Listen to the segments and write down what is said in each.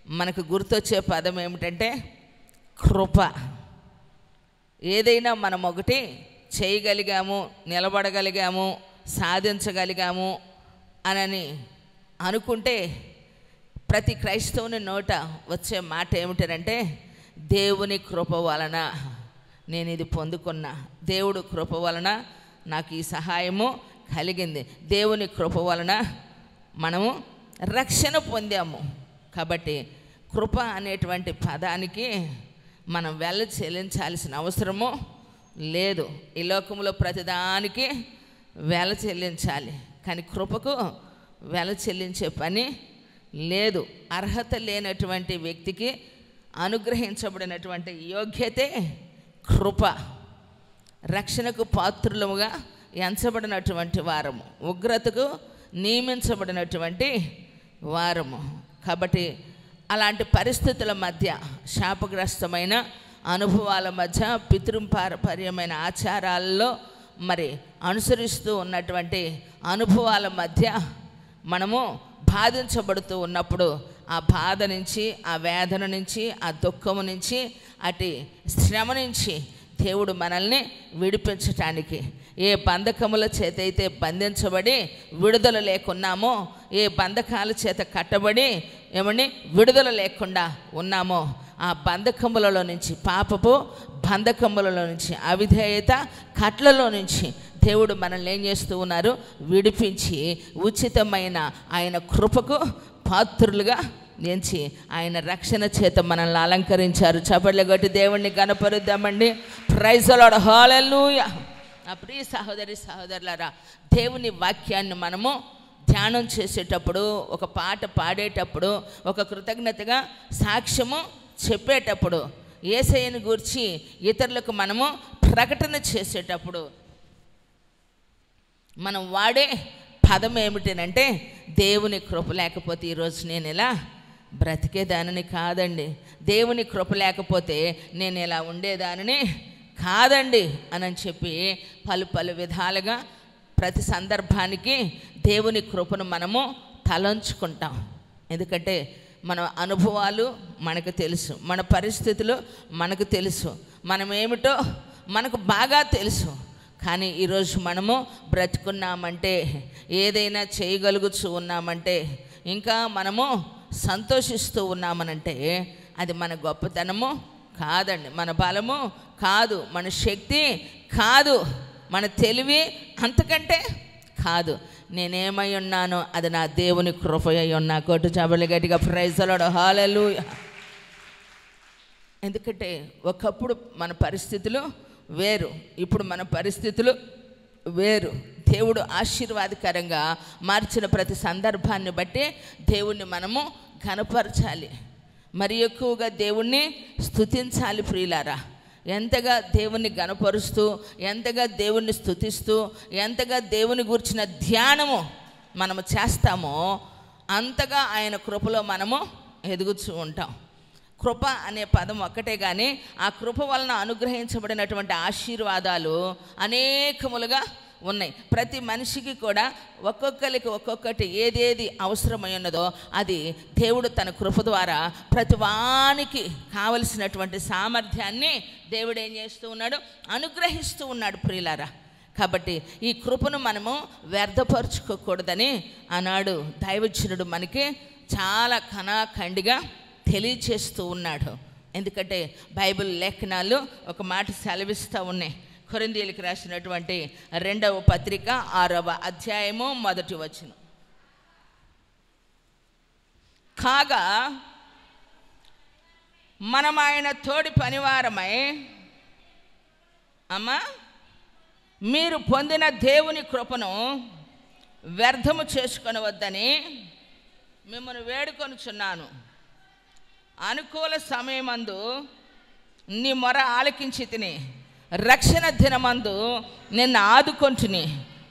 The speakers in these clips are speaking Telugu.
మనకు గుర్తొచ్చే పదం ఏమిటంటే కృప. ఏదైనా మనం ఒకటి చేయగలిగాము, నిలబడగలిగాము, సాధించగలిగాము అని అనుకుంటే ప్రతి క్రైస్తవుని నోట వచ్చే మాట ఏమిటంటే దేవుని కృప వలన నేను ఇది పొందుకున్నా, దేవుడు కృప వలన నాకు ఈ సహాయము కలిగింది, దేవుని కృప వలన మనము రక్షణ పొందాము. కాబట్టి కృప అనేటువంటి పదానికి మనం చెల్లించాల్సిన అవసరము లేదు. ఈ లోకంలో ప్రతిదానికి చెల్లించాలి, కానీ కృపకు చెల్లించే పని లేదు. అర్హత లేనటువంటి వ్యక్తికి అనుగ్రహించబడినటువంటి యోగ్యతే కృప. రక్షణకు పాత్రులముగా ఎంచబడినటువంటి వారము, ఉగ్రతకు నియమించబడినటువంటి వారము. కాబట్టి అలాంటి పరిస్థితుల మధ్య, శాపగ్రస్తమైన అనుభవాల మధ్య, పితృపారపర్యమైన ఆచారాల్లో మరి అనుసరిస్తూ ఉన్నటువంటి అనుభవాల మధ్య మనము బాధించబడుతూ ఉన్నప్పుడు ఆ బాధ నుంచి, ఆ వేదన నుంచి, ఆ దుఃఖము నుంచి, అటు శ్రమ నుంచి దేవుడు మనల్ని విడిపించటానికి, ఏ బంధకముల చేత అయితే బంధించబడి విడుదల లేకున్నామో, ఏ బంధకాల చేత కట్టబడి విడుదల లేకుండా ఉన్నామో, ఆ బంధకములలో నుంచి, పాపపు బంధకములలో నుంచి, అవిధేయత కట్లలో నుంచి దేవుడు మనల్ని ఏం చేస్తూ ఉన్నారు? విడిపించి ఉచితమైన ఆయన కృపకు పాత్రులుగా ఎంచి ఆయన రక్షణ చేత మనల్ని అలంకరించారు. చప్పట్లు కొట్టి దేవుణ్ణి గణపరుద్దామండి. ప్రైజ్ ది లార్డ్, హల్లెలూయా. నా ప్రియ సహోదరి సహోదరులారా, దేవుని వాక్యాన్ని మనము ధ్యానం చేసేటప్పుడు, ఒక పాట పాడేటప్పుడు, ఒక కృతజ్ఞతగా సాక్ష్యము చెప్పేటప్పుడు, యేసయ్యను గూర్చి ఇతరులకు మనము ప్రకటన చేసేటప్పుడు మనం వాడే పదం ఏమిటంటే దేవుని కృప లేకపోతే ఈరోజు నేను ఇలా బ్రతికేదానిని కాదండి, దేవుని కృప లేకపోతే నేను ఇలా ఉండేదానిని కాదండి అని చెప్పి పలు విధాలుగా ప్రతి సందర్భానికి దేవుని కృపను మనము తలంచుకుంటాం. ఎందుకంటే మన అనుభవాలు మనకు తెలుసు, మన పరిస్థితులు మనకు తెలుసు, మనం ఏమిటో మనకు బాగా తెలుసు. కానీ ఈరోజు మనము బ్రతుకున్నామంటే, ఏదైనా చేయగలుగుతూ ఉన్నామంటే, ఇంకా మనము సంతోషిస్తూ ఉన్నామనంటే అది మన గొప్పతనము కాదండి, మన బలము కాదు, మన శక్తి కాదు, మన తెలివి అంతకంటే కాదు. నేనేమై ఉన్నానో అది నా దేవుని కృప అయి ఉన్నా. కొట్టు చబలి గట్టిగా ప్రైజ్ ది లార్డ్, హల్లెలూయా. ఎందుకంటే ఒకప్పుడు మన పరిస్థితులు వేరు, ఇప్పుడు మన పరిస్థితులు వేరు. దేవుడు ఆశీర్వాదకరంగా మార్చిన ప్రతి సందర్భాన్ని బట్టి దేవుణ్ణి మనము ఘనపరచాలి, మరి ఎక్కువగా దేవుణ్ణి స్తుతించాలి. ప్రియులారా, ఎంతగా దేవుణ్ణి ఘనపరుస్తూ, ఎంతగా దేవుణ్ణి స్తుతిస్తూ, ఎంతగా దేవుని గురించిన ధ్యానము మనము చేస్తామో అంతగా ఆయన కృపలో మనము ఎదుగుతూ ఉంటాం. కృప అనే పదం ఒక్కటే కానీ ఆ కృప వలన అనుగ్రహించబడినటువంటి ఆశీర్వాదాలు అనేకములుగా ఉన్నాయి. ప్రతి మనిషికి కూడా ఒక్కొక్కరికి ఒక్కొక్కటి ఏదేది అవసరమై ఉన్నదో అది దేవుడు తన కృప ద్వారా ప్రతి వానికి కావలసినటువంటి సామర్థ్యాన్ని దేవుడు ఏం చేస్తూ ఉన్నాడు? అనుగ్రహిస్తూ ఉన్నాడు. ప్రియులారా, కాబట్టి ఈ కృపను మనము వ్యర్థపరుచుకోకూడదని ఆనాడు దైవజనుడు మనకి చాలా ఖండిగా తెలియచేస్తూ ఉన్నాడు. ఎందుకంటే బైబిల్ లేఖనాలు ఒక మాట సెలవిస్తూ ఉన్నాయి. కొరింథీయులకు రాసినటువంటి 2వ పత్రిక 6వ అధ్యాయము 1వ వచనం, కాగా మనం ఆయన తోడి పనివారమై మీరు పొందిన దేవుని కృపను వ్యర్థము చేసుకొనవద్దని మిమ్మల్ని వేడుకొనుచున్నాను. అనుకూల సమయమందు నీ మొర ఆలకించి తిని, రక్షణ దినమందు నిన్ను ఆదుకొంటుని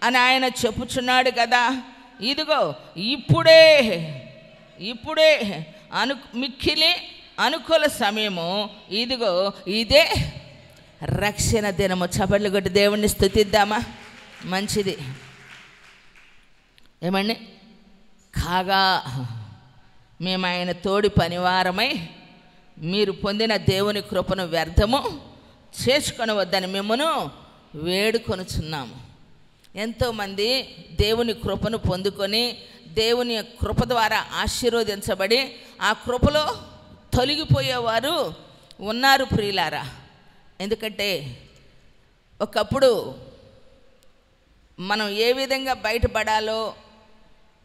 అని ఆయన చెప్పుచున్నాడు కదా. ఇదిగో ఇప్పుడే మిక్కిలి అనుకూల సమయము, ఇదిగో ఇదే రక్షణ దినము. చప్పట్లు కొట్టి దేవుణ్ణి స్తుతిద్దామా? మంచిది. ఏమండి? కాగా మేము ఆయన తోడి పనివారమై మీరు పొందిన దేవుని కృపను వ్యర్థము చేసుకొనవద్దని మిమ్మను వేడుకొనుచున్నాము. ఎంతోమంది దేవుని కృపను పొందుకొని దేవుని కృప ద్వారా ఆశీర్వదించబడి ఆ కృపలో తొలగిపోయేవారు ఉన్నారు ప్రియులారా. ఎందుకంటే ఒకప్పుడు మనం ఏ విధంగా బయటపడాలో,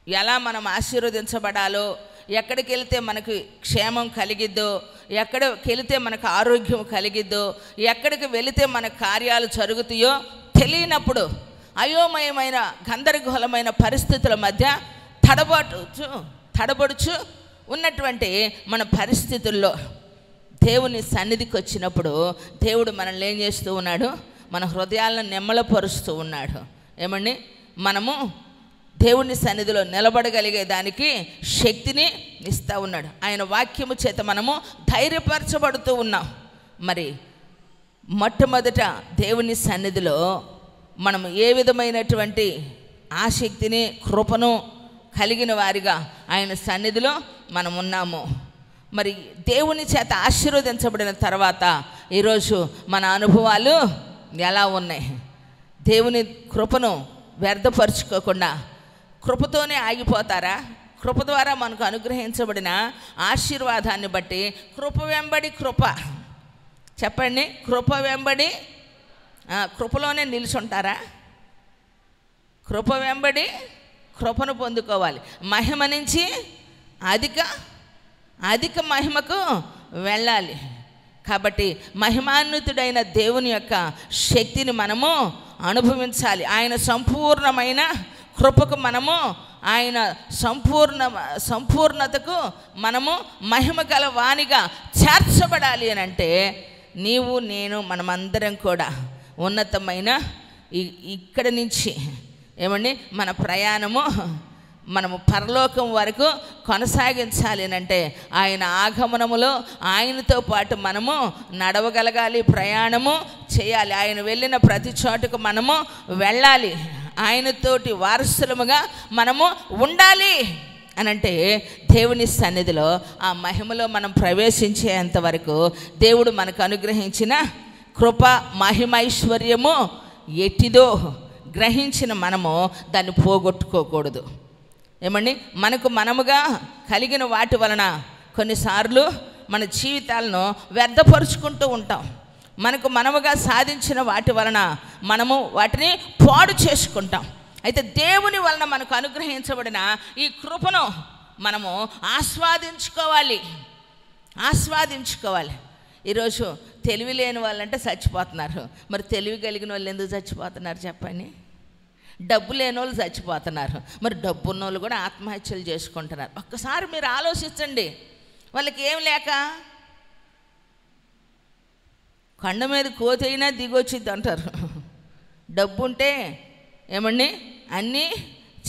ఎలా మనం ఆశీర్వదించబడాలో, ఎక్కడికి వెళితే మనకు క్షేమం కలిగిద్దో, ఎక్కడికి వెళితే మనకు ఆరోగ్యం కలిగిద్దో, ఎక్కడికి వెళితే మన కార్యాలు జరుగుతాయో తెలియనప్పుడు అయోమయమైన గందరగోళమైన పరిస్థితుల మధ్య తడబడుచు ఉన్నటువంటి మన పరిస్థితుల్లో దేవుని సన్నిధికి వచ్చినప్పుడు దేవుడు మనల్ని ఏం చేస్తూ ఉన్నాడు? మన హృదయాలను నెమ్మలపరుస్తూ ఉన్నాడు. ఏమండి, మనము దేవుని సన్నిధిలో నిలబడగలిగే దానికి శక్తిని ఇస్తూ ఉన్నాడు. ఆయన వాక్యము చేత మనము ధైర్యపరచబడుతూ ఉన్నాం. మరి మొట్టమొదట దేవుని సన్నిధిలో మనము ఏ విధమైనటువంటి ఆసక్తిని కృపను కలిగిన వారిగా ఆయన సన్నిధిలో మనం ఉన్నాము. మరి దేవుని చేత ఆశీర్వదించబడిన తర్వాత ఈరోజు మన అనుభవాలు ఎలా ఉన్నాయి? దేవుని కృపను వ్యర్థపరుచుకోకుండా కృపతోనే ఆగిపోతారా? కృప ద్వారా మనకు అనుగ్రహించబడిన ఆశీర్వాదాన్ని బట్టి కృప వెంబడి కృప, చెప్పండి, కృప వెంబడి కృపలోనే నిలుచుంటారా? కృప వెంబడి కృపను పొందుకోవాలి. మహిమ నుంచి అధిక మహిమకు వెళ్ళాలి. కాబట్టి మహిమాన్వితుడైన దేవుని యొక్క శక్తిని మనము అనుభవించాలి. ఆయన సంపూర్ణమైన కృపకు మనము, ఆయన సంపూర్ణతకు మనము మహిమ గల వానిగా చేర్చబడాలి అని అంటే నీవు నేను మనమందరం కూడా ఉన్నతమైన ఇక్కడి నుంచి ఏమండి మన ప్రయాణము మనము పరలోకం వరకు కొనసాగించాలి అంటే ఆయన ఆగమనములో ఆయనతో పాటు మనము నడవగలగాలి, ప్రయాణము చేయాలి. ఆయన వెళ్ళిన ప్రతి చోటుకు మనము వెళ్ళాలి, ఆయనతోటి వారసులముగా మనము ఉండాలి అనంటే దేవుని సన్నిధిలో ఆ మహిమలో మనం ప్రవేశించేంత వరకు దేవుడు మనకు అనుగ్రహించిన కృప మహిమైశ్వర్యము ఎట్టిదో గ్రహించిన మనము దాన్ని పోగొట్టుకోకూడదు. ఏమండి, మనకు మనముగా కలిగిన వాటి వలన కొన్నిసార్లు మన జీవితాలను వ్యర్థపరుచుకుంటూ ఉంటాం. మనకు మనముగా సాధించిన వాటి వలన మనము వాటిని పాడు చేసుకుంటాం. అయితే దేవుని వలన మనకు అనుగ్రహించబడిన ఈ కృపను మనము ఆస్వాదించుకోవాలి. ఈరోజు తెలివి లేని వాళ్ళంటే చచ్చిపోతున్నారు. మరి తెలివి కలిగిన వాళ్ళు ఎందుకు చచ్చిపోతున్నారు చెప్పండి? డబ్బు లేని వాళ్ళు చచ్చిపోతున్నారు. మరి డబ్బు ఉన్న వాళ్ళు కూడా ఆత్మహత్యలు చేసుకుంటున్నారు. ఒక్కసారి మీరు ఆలోచించండి. వాళ్ళకి ఏం లేక కొండ మీద కోతైనా దిగొచ్చిద్ది అంటారు. డబ్బు ఉంటే ఏమండి అన్నీ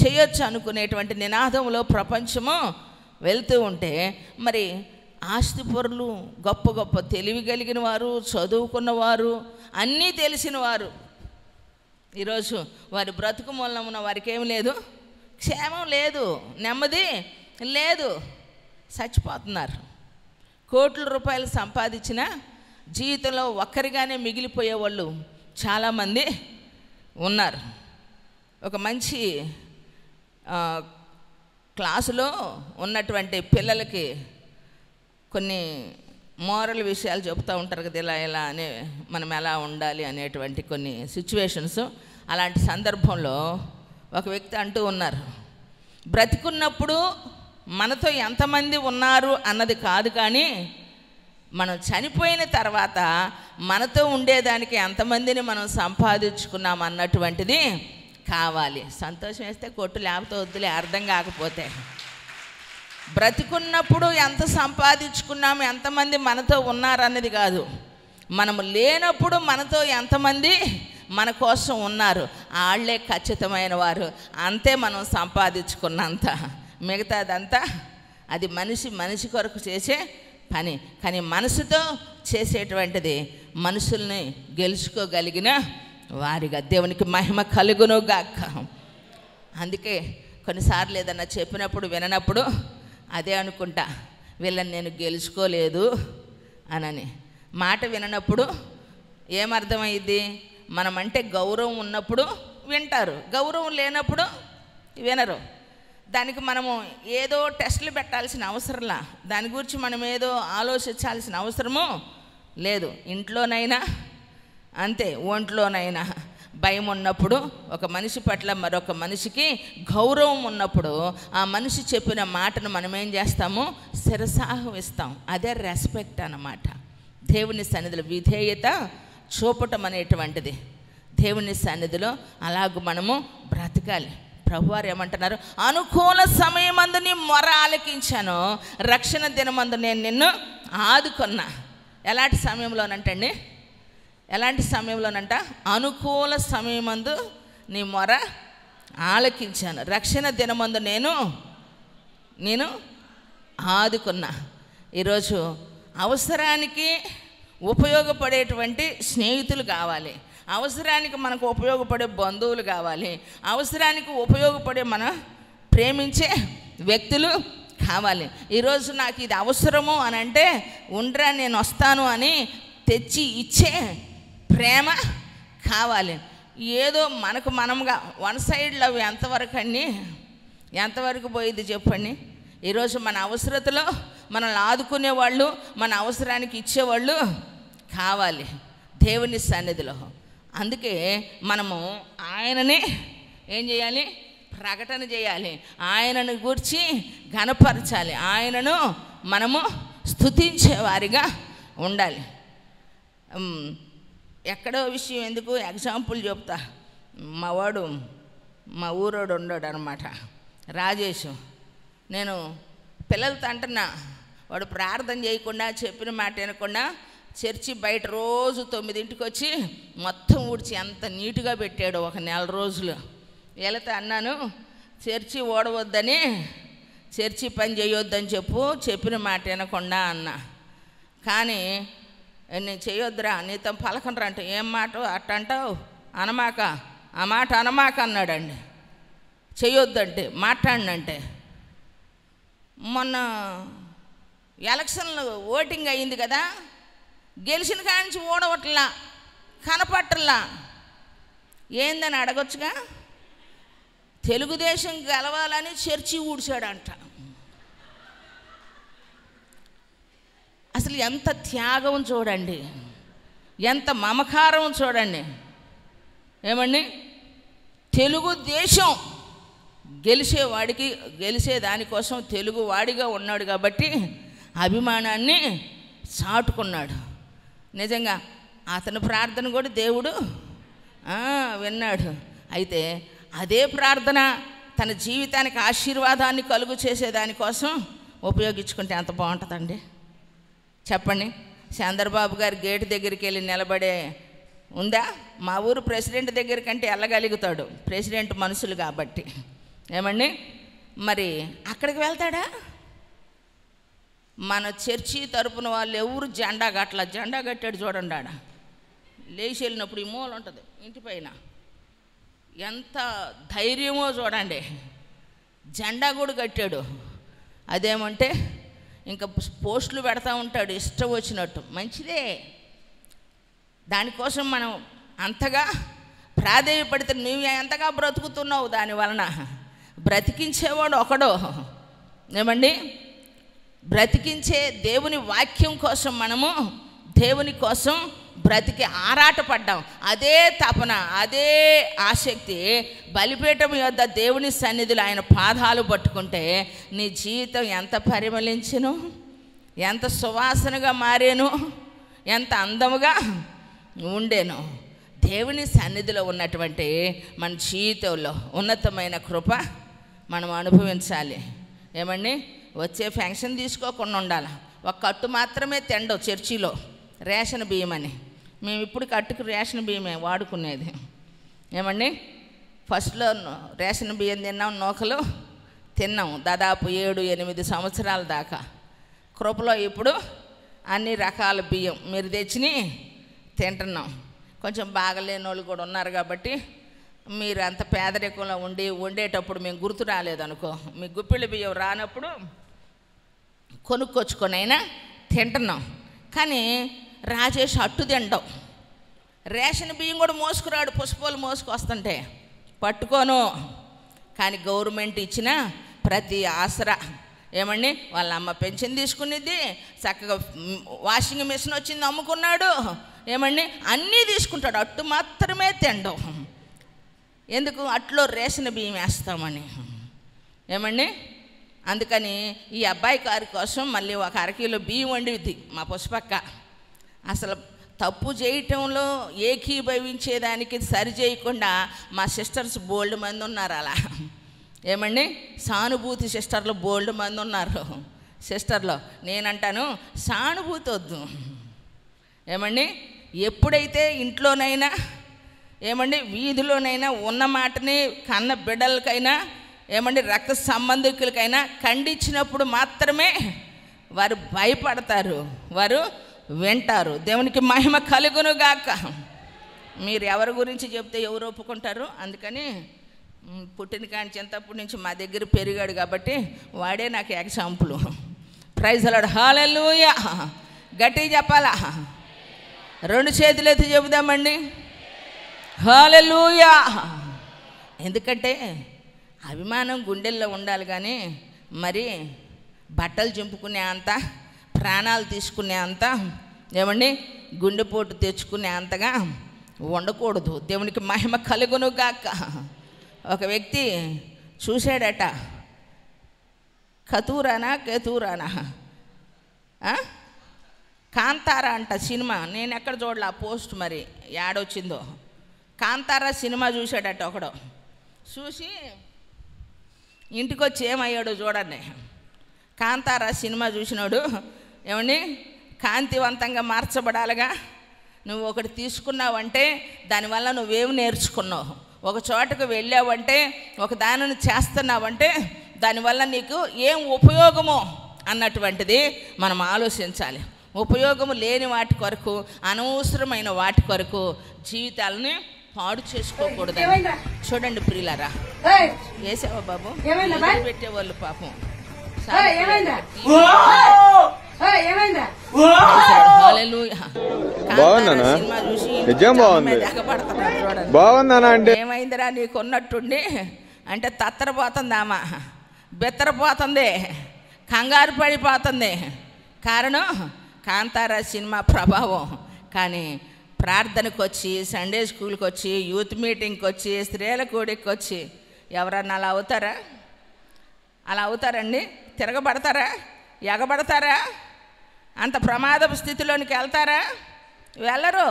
చేయొచ్చు అనుకునేటువంటి నినాదంలో ప్రపంచము వెళ్తూ ఉంటే మరి ఆస్తిపరులు, గొప్ప గొప్ప తెలివి కలిగిన వారు, చదువుకున్నవారు, అన్నీ తెలిసిన వారు ఈరోజు వారి బ్రతుకు మూలమున వారికి ఏం లేదు, క్షేమం లేదు, నెమ్మది లేదు, చచ్చిపోతున్నారు. కోట్ల రూపాయలు సంపాదించిన జీవితంలో ఒక్కరిగానే మిగిలిపోయే వాళ్ళు చాలామంది ఉన్నారు. ఒక మంచి క్లాసులో ఉన్నటువంటి పిల్లలకి కొన్ని మోరల్ విషయాలు చెప్తూ ఉంటారు కదా, ఇలా అనే మనం ఎలా ఉండాలి అనేటువంటి కొన్ని సిచ్యువేషన్స్. అలాంటి సందర్భంలో ఒక వ్యక్తి అంటూ ఉన్నారు, బ్రతికున్నప్పుడు మనతో ఎంతమంది ఉన్నారు అన్నది కాదు, కానీ మనం చనిపోయిన తర్వాత మనతో ఉండేదానికి ఎంతమందిని మనం సంపాదించుకున్నాం అన్నటువంటిది కావాలి. సంతోషం వేస్తే కొట్టు, లేకపోతే వద్దులే, అర్థం కాకపోతే. బ్రతికున్నప్పుడు ఎంత సంపాదించుకున్నాము, ఎంతమంది మనతో ఉన్నారన్నది కాదు, మనము లేనప్పుడు మనతో ఎంతమంది మన కోసం ఉన్నారు, వాళ్ళే ఖచ్చితమైన వారు. అంతే మనం సంపాదించుకున్నంత. మిగతాదంతా అది మనిషి కొరకు చేసే పని. కానీ మనసుతో చేసేటువంటిది మనుషుల్ని గెలుచుకోగలిగిన వారిగా దేవునికి మహిమ కలుగునుగాక. అందుకే కొన్నిసార్లు ఏదన్నా చెప్పినప్పుడు విననప్పుడు అదే అనుకుంటా, వీళ్ళని నేను గెలుచుకోలేదు అనని. మాట విననప్పుడు ఏమర్థమైంది? మనమంటే గౌరవం ఉన్నప్పుడు వింటారు, గౌరవం లేనప్పుడు వినరు. దానికి మనము ఏదో టెస్టులు పెట్టాల్సిన అవసరంలా, దాని గురించి మనం ఏదో ఆలోచించాల్సిన అవసరము లేదు. ఇంట్లోనైనా అంతే, ఒంట్లోనైనా భయం ఉన్నప్పుడు, ఒక మనిషి పట్ల మరొక మనిషికి గౌరవం ఉన్నప్పుడు ఆ మనిషి చెప్పిన మాటను మనం ఏం చేస్తాము? శిరసాహమిస్తాం. అదే రెస్పెక్ట్ అన్నమాట. దేవుని సన్నిధిలో విధేయత చూపటం అనేటువంటిది. దేవుని సన్నిధిలో అలాగూ మనము బ్రతకాలి. ప్రభువారు ఏమంటున్నారు? అనుకూల సమయమందు నీ మొర ఆలకించాను, రక్షణ దినమందు నేను నిన్ను ఆదుకున్నా. ఎలాంటి సమయంలోనంటండి? ఎలాంటి సమయంలోనంట? అనుకూల సమయమందు నీ మొర ఆలకించాను, రక్షణ దినమందు నేను ఆదుకున్నా. ఈరోజు అవసరానికి ఉపయోగపడేటువంటి స్నేహితులు కావాలి, అవసరానికి మనకు ఉపయోగపడే బంధువులు కావాలి, అవసరానికి ఉపయోగపడే మన ప్రేమించే వ్యక్తులు కావాలి. ఈరోజు నాకు ఇది అవసరము అని అంటే ఉండరా నేను వస్తాను అని తెచ్చి ఇచ్చే ప్రేమ కావాలి. ఏదో మనకు మనముగా వన్ సైడ్ లవ్ ఎంతవరకు అండి? ఎంతవరకు పోయింది చెప్పండి? ఈరోజు మన అవసరతలో మనల్ని ఆదుకునేవాళ్ళు, మన అవసరానికి ఇచ్చేవాళ్ళు కావాలి దేవుని సన్నిధిలో. అందుకే మనము ఆయననే ఏం చేయాలి? ప్రకటన చేయాలి, ఆయనను గూర్చి ఘనపరచాలి, ఆయనను మనము స్తుతించేవారిగా ఉండాలి. ఎక్కడో విషయం ఎందుకు, ఎగ్జాంపుల్ చెప్తా. మా ఊరోడు ఉన్నాడు అనమాట, రాజేష్. నేను పిల్లలతో అంటున్నా, వాడు ప్రార్థన చేయకుండా, చెప్పిన మాట వినకుండా చర్చి బయట రోజు 9ంటికి వచ్చి మొత్తం ఊడ్చి ఎంత నీట్గా పెట్టాడు ఒక నెల రోజులు. వెళితే అన్నాను, చర్చి ఓడవద్దని, చర్చి పని చేయొద్దని చెప్పిన మాట వినకుండా అన్నా. కానీ నేను చేయొద్దురా, నీతో పలకనరా అంటే, ఏం మాట అట్ట అంటావు, అనమాక, ఆ మాట అనమాక అన్నాడండి. చేయొద్దంటే మాట్లాడినంటే. మొన్న ఎలక్షన్లు ఓటింగ్ అయ్యింది కదా, గెలిచిన కాంచి ఓడవట్లా, కనపట్టలా. ఏందని అడగొచ్చుగా. తెలుగుదేశం గెలవాలని చర్చి ఊడ్చాడంట. అసలు ఎంత త్యాగం చూడండి, ఎంత మమకారం చూడండి. ఏమండి? తెలుగుదేశం గెలిచే దానికోసం తెలుగువాడిగా ఉన్నాడు కాబట్టి అభిమానాన్ని చాటుకున్నాడు. నిజంగా అతని ప్రార్థన కూడా దేవుడు విన్నాడు. అయితే అదే ప్రార్థన తన జీవితానికి ఆశీర్వాదాన్ని కలుగు చేసేదానికోసం ఉపయోగించుకుంటే ఎంత బాగుంటుందండి చెప్పండి. చంద్రబాబు గారు గేటు దగ్గరికి వెళ్ళి నిలబడే ఉందా? మా ఊరు ప్రెసిడెంట్ దగ్గర కంటే వెళ్ళగలుగుతాడు, ప్రెసిడెంట్ మనుషులు కాబట్టి. ఏమండి? మరి అక్కడికి వెళ్తాడా? మన చర్చి తరపున వాళ్ళు ఎవరు జెండా కట్టాడు చూడండి. ఆడ లేచి వెళ్ళినప్పుడు ఈ మూల ఉంటుంది ఇంటి పైన, ఎంత ధైర్యమో చూడండి. జెండా కూడా కట్టాడు. అదేమంటే ఇంకా పోస్టులు పెడతా ఉంటాడు ఇష్టం వచ్చినట్టు. మంచిదే, దానికోసం మనం అంతగా ప్రాధేయపడితే నువ్వు ఎంతగా బ్రతుకుతున్నావు దానివలన. బ్రతికించేవాడు ఒకడో. ఏమండి? బ్రతికించే దేవుని వాక్యం కోసం మనము దేవుని కోసం బ్రతికి ఆరాటపడ్డాం. అదే తపన, అదే ఆసక్తి బలిపీఠం యొద్ద దేవుని సన్నిధిలో ఆయన పాదాలు పట్టుకుంటే నీ జీవితం ఎంత పరిమళించును, ఎంత సువాసనగా మారేను, ఎంత అందముగా ఉండేను. దేవుని సన్నిధిలో ఉన్నటువంటి మన జీవితంలో ఉన్నతమైన కృప మనం అనుభవించాలి. ఏమండి? వచ్చే ఫంక్షన్ తీసుకోకుండా ఉండాలి. ఒక కట్టు మాత్రమే తిండవు చర్చిలో, రేషన్ బియ్యం అని. మేము ఇప్పుడు కట్టుకు రేషన్ బియ్యమే వాడుకునేది. ఏమండి? ఫస్ట్లో రేషన్ బియ్యం తిన్నాం, నూకలు తిన్నాం దాదాపు 7-8 సంవత్సరాల దాకా. కృపలో ఇప్పుడు అన్ని రకాల బియ్యం మీరు తెచ్చిని తింటున్నాం. కొంచెం బాగలేని వాళ్ళు కూడా ఉన్నారు కాబట్టి మీరు అంత పేదరికంలో వండేటప్పుడు మేము గుర్తు రాలేదనుకో, మీ గుప్పిళ్ళ బియ్యం రానప్పుడు కొనుక్కొచ్చుకొనైనా తింటున్నాం. కానీ రాజేష్ అట్టు తింటాం. రేషన్ బియ్యం కూడా మోసుకురాడు, పుష్పాలు మోసుకొస్తుంటే పట్టుకోను. కానీ గవర్నమెంట్ ఇచ్చిన ప్రతి ఆసరా ఏమండి, వాళ్ళ అమ్మ పెన్షన్ తీసుకునేది, చక్కగా వాషింగ్ మిషన్ వచ్చింది అమ్ముకున్నాడు, ఏమండి అన్నీ తీసుకుంటాడు. అట్టు మాత్రమే తిండం. ఎందుకు? అట్లో రేషన్ బియ్యం వేస్తామని. ఏమండి అందుకని ఈ అబ్బాయి గారి కోసం మళ్ళీ ఒక అరకిలో బియ్యం వండిద్ది మా పుష్పక్క. అసలు తప్పు చేయటంలో ఏకీభవించేదానికి సరి చేయకుండా మా సిస్టర్స్ బోల్డ్ మంది ఉన్నారు. అలా ఏమండి సానుభూతి సిస్టర్లు బోల్డ్ మంది ఉన్నారు. సిస్టర్లో నేనంటాను సానుభూతి వద్దు. ఏమండి ఎప్పుడైతే ఇంట్లోనైనా ఏమండి వీధిలోనైనా ఉన్న మాటని కన్న బిడ్డలకైనా ఏమండి రక్త సంబంధికులకైనా ఖండించినప్పుడు మాత్రమే వారు భయపడతారు, వారు వింటారు. దేవునికి మహిమ కలుగును గాక. మీరు ఎవరి గురించి చెప్తే ఎవరు ఒప్పుకుంటారు? అందుకని పుట్టిన కాని చిన్నప్పటి నుంచి మా దగ్గర పెరిగాడు కాబట్టి వాడే నాకు example. Praise the Lord. Hallelujah. గట్టిగా చెప్పాలా? రెండు చేతులు ఎత్తి చెబుదామండి. హల్లెలూయా. ఎందుకంటే అభిమానం గుండెల్లో ఉండాలి, కానీ మరి బట్టలు చింపుకునే అంత, ప్రాణాలు తీసుకునే అంత, ఏమండి గుండెపోటు తెచ్చుకునే అంతగా ఉండకూడదు. దేవునికి మహిమ కలుగును గాక. ఒక వ్యక్తి చూశాడట, కేతూరానా కాంతారా అంట సినిమా. నేను ఎక్కడ చూడలే ఆ పోస్ట్, మరి యాడొచ్చిందో. కాంతారా సినిమా చూశాడట ఒకడు. చూసి ఇంటికి వచ్చి ఏమయ్యాడు చూడండి. కాంతారా సినిమా చూసినాడు ఏమండి కాంతివంతంగా మార్చబడాలిగా. నువ్వు ఒకటి తీసుకున్నావంటే దానివల్ల నువ్వేమి నేర్చుకున్నావు, ఒక చోటకు వెళ్ళావంటే, ఒక దానిని చేస్తున్నావంటే దానివల్ల నీకు ఏం ఉపయోగమో అన్నటువంటిది మనం ఆలోచించాలి. ఉపయోగము లేని వాటి కొరకు, అనవసరమైన వాటి కొరకు జీవితాలని పాడు చేసుకోకూడదు. చూడండి ప్రియులారా, వేసావా బాబు పెట్టేవాళ్ళు పాపం సినిమా చూసి ఏమైందిరా నీకున్నట్టుండి అంటే తత్తరపోతుందామా, బెత్తరపోతుంది, కంగారు పడిపోతుంది. కారణం కాంతారా సినిమా ప్రభావం. కానీ ప్రార్థనకు వచ్చి, సండే స్కూల్కి వచ్చి, యూత్ మీటింగ్కి వచ్చి, స్త్రీల కూడికి వచ్చి ఎవరన్నా అలా అవుతారా? అలా అవుతారండి? తిరగబడతారా? ఎగబడతారా? అంత ప్రమాదపు స్థితిలోనికి వెళ్తారా? వెళ్ళరు.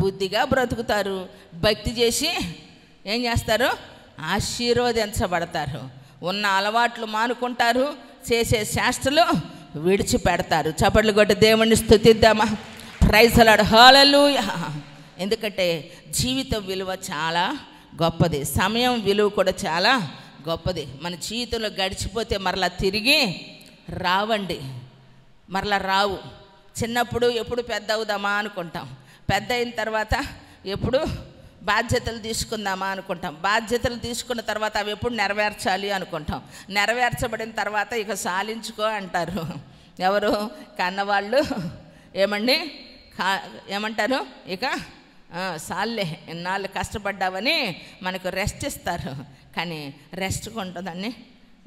బుద్ధిగా బ్రతుకుతారు. భక్తి చేసి ఏం చేస్తారు? ఆశీర్వదించబడతారు. ఉన్న అలవాట్లు మానుకుంటారు, చేసే శాస్త్రాలు విడిచిపెడతారు. చప్పట్లు కొట్టి దేవుణ్ణి స్తుతిద్దామా? Praise the Lord. హల్లెలూయా. ఎందుకంటే జీవిత విలువ చాలా గొప్పది, సమయం విలువ కూడా చాలా గొప్పది. మన జీవితంలో గడిచిపోతే మరలా తిరిగి రావండి, మరలా రావు. చిన్నప్పుడు ఎప్పుడు పెద్ద అవుదామా అనుకుంటాం, పెద్ద అయిన తర్వాత ఎప్పుడు బాధ్యతలు తీసుకుందామా అనుకుంటాం, బాధ్యతలు తీసుకున్న తర్వాత అవి ఎప్పుడు నెరవేర్చాలి అనుకుంటాం, నెరవేర్చబడిన తర్వాత ఇక సాలించుకో అంటారు. ఎవరు? కన్నవాళ్ళు. ఏమండి ఏమంటారు? ఇక సాల్లే, ఎన్నాళ్ళు కష్టపడ్డావని మనకు రెస్ట్ ఇస్తారు. కానీ రెస్ట్ ఉంటుందండి?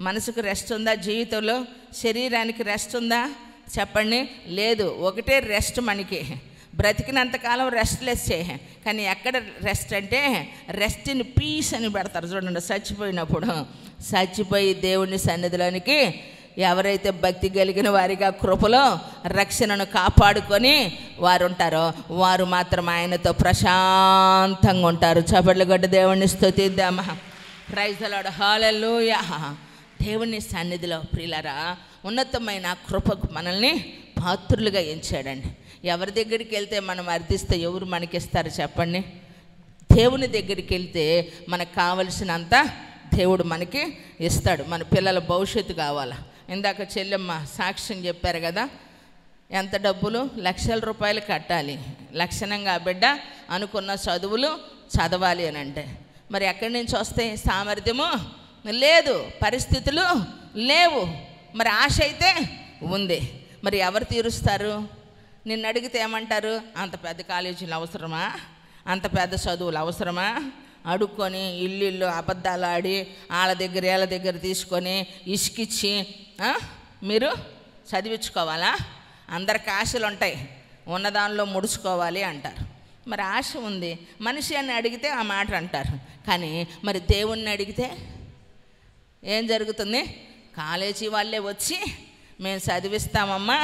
మనసుకు రెస్ట్ ఉందా? జీవితంలో శరీరానికి రెస్ట్ ఉందా? చెప్పండి. లేదు. ఒకటే రెస్ట్ మనకి, బ్రతికినంతకాలం రెస్ట్లెస్సే. కానీ ఎక్కడ రెస్ట్ అంటే రెస్ట్ ఇన్ పీస్ అని పెడతారు చూడండి. చచ్చిపోయినప్పుడు, చచ్చిపోయి దేవుని సన్నిధిలోనికి ఎవరైతే భక్తి కలిగిన వారిగా కృపలో రక్షణను కాపాడుకొని వారు ఉంటారో వారు మాత్రం ఆయనతో ప్రశాంతంగా ఉంటారు. చప్పట్లు కొట్టి దేవుణ్ణి స్తుతిద్దామా? Praise the Lord. హల్లెలూయా. దేవుని సన్నిధిలో ప్రియులారా ఉన్నతమైన కృపకు మనల్ని పాత్రులుగా ఎంచాడండి. ఎవరి దగ్గరికి వెళ్తే మనం అర్థిస్తే ఎవరు మనకిస్తారు చెప్పండి? దేవుని దగ్గరికి వెళ్తే మనకు కావలసినంత దేవుడు మనకి ఇస్తాడు. మన పిల్లల భవిష్యత్తు కావాలా? ఇందాక చెల్లెమ్మ సాక్ష్యం చెప్పారు కదా, ఎంత డబ్బులు? లక్షల రూపాయలు కట్టాలి, లక్షణంగా బిడ్డ అనుకున్న చదువులు చదవాలి అని అంటే మరి ఎక్కడి నుంచి వస్తాయి? సామర్థ్యము లేదు, పరిస్థితులు లేవు. మరి ఆశ అయితే ఉంది. మరి ఎవరు తీరుస్తారు? నిన్ను అడిగితే ఏమంటారు? అంత పెద్ద కాలేజీలు అవసరమా, అంత పెద్ద చదువులు అవసరమా, అడుక్కొని ఇల్లు అబద్ధాలు ఆడి వాళ్ళ దగ్గర తీసుకొని ఇసుకిచ్చి మీరు చదివించుకోవాలా? అందరికి ఆశలు ఉంటాయి, ఉన్నదానిలో ముడుచుకోవాలి అంటారు. మరి ఆశ ఉంది, మనిషి అని అడిగితే ఆ మాట అంటారు. కానీ మరి దేవుణ్ణి అడిగితే ఏం జరుగుతుంది? కాలేజీ వాళ్ళే వచ్చి మేము చదివిస్తామమ్మా,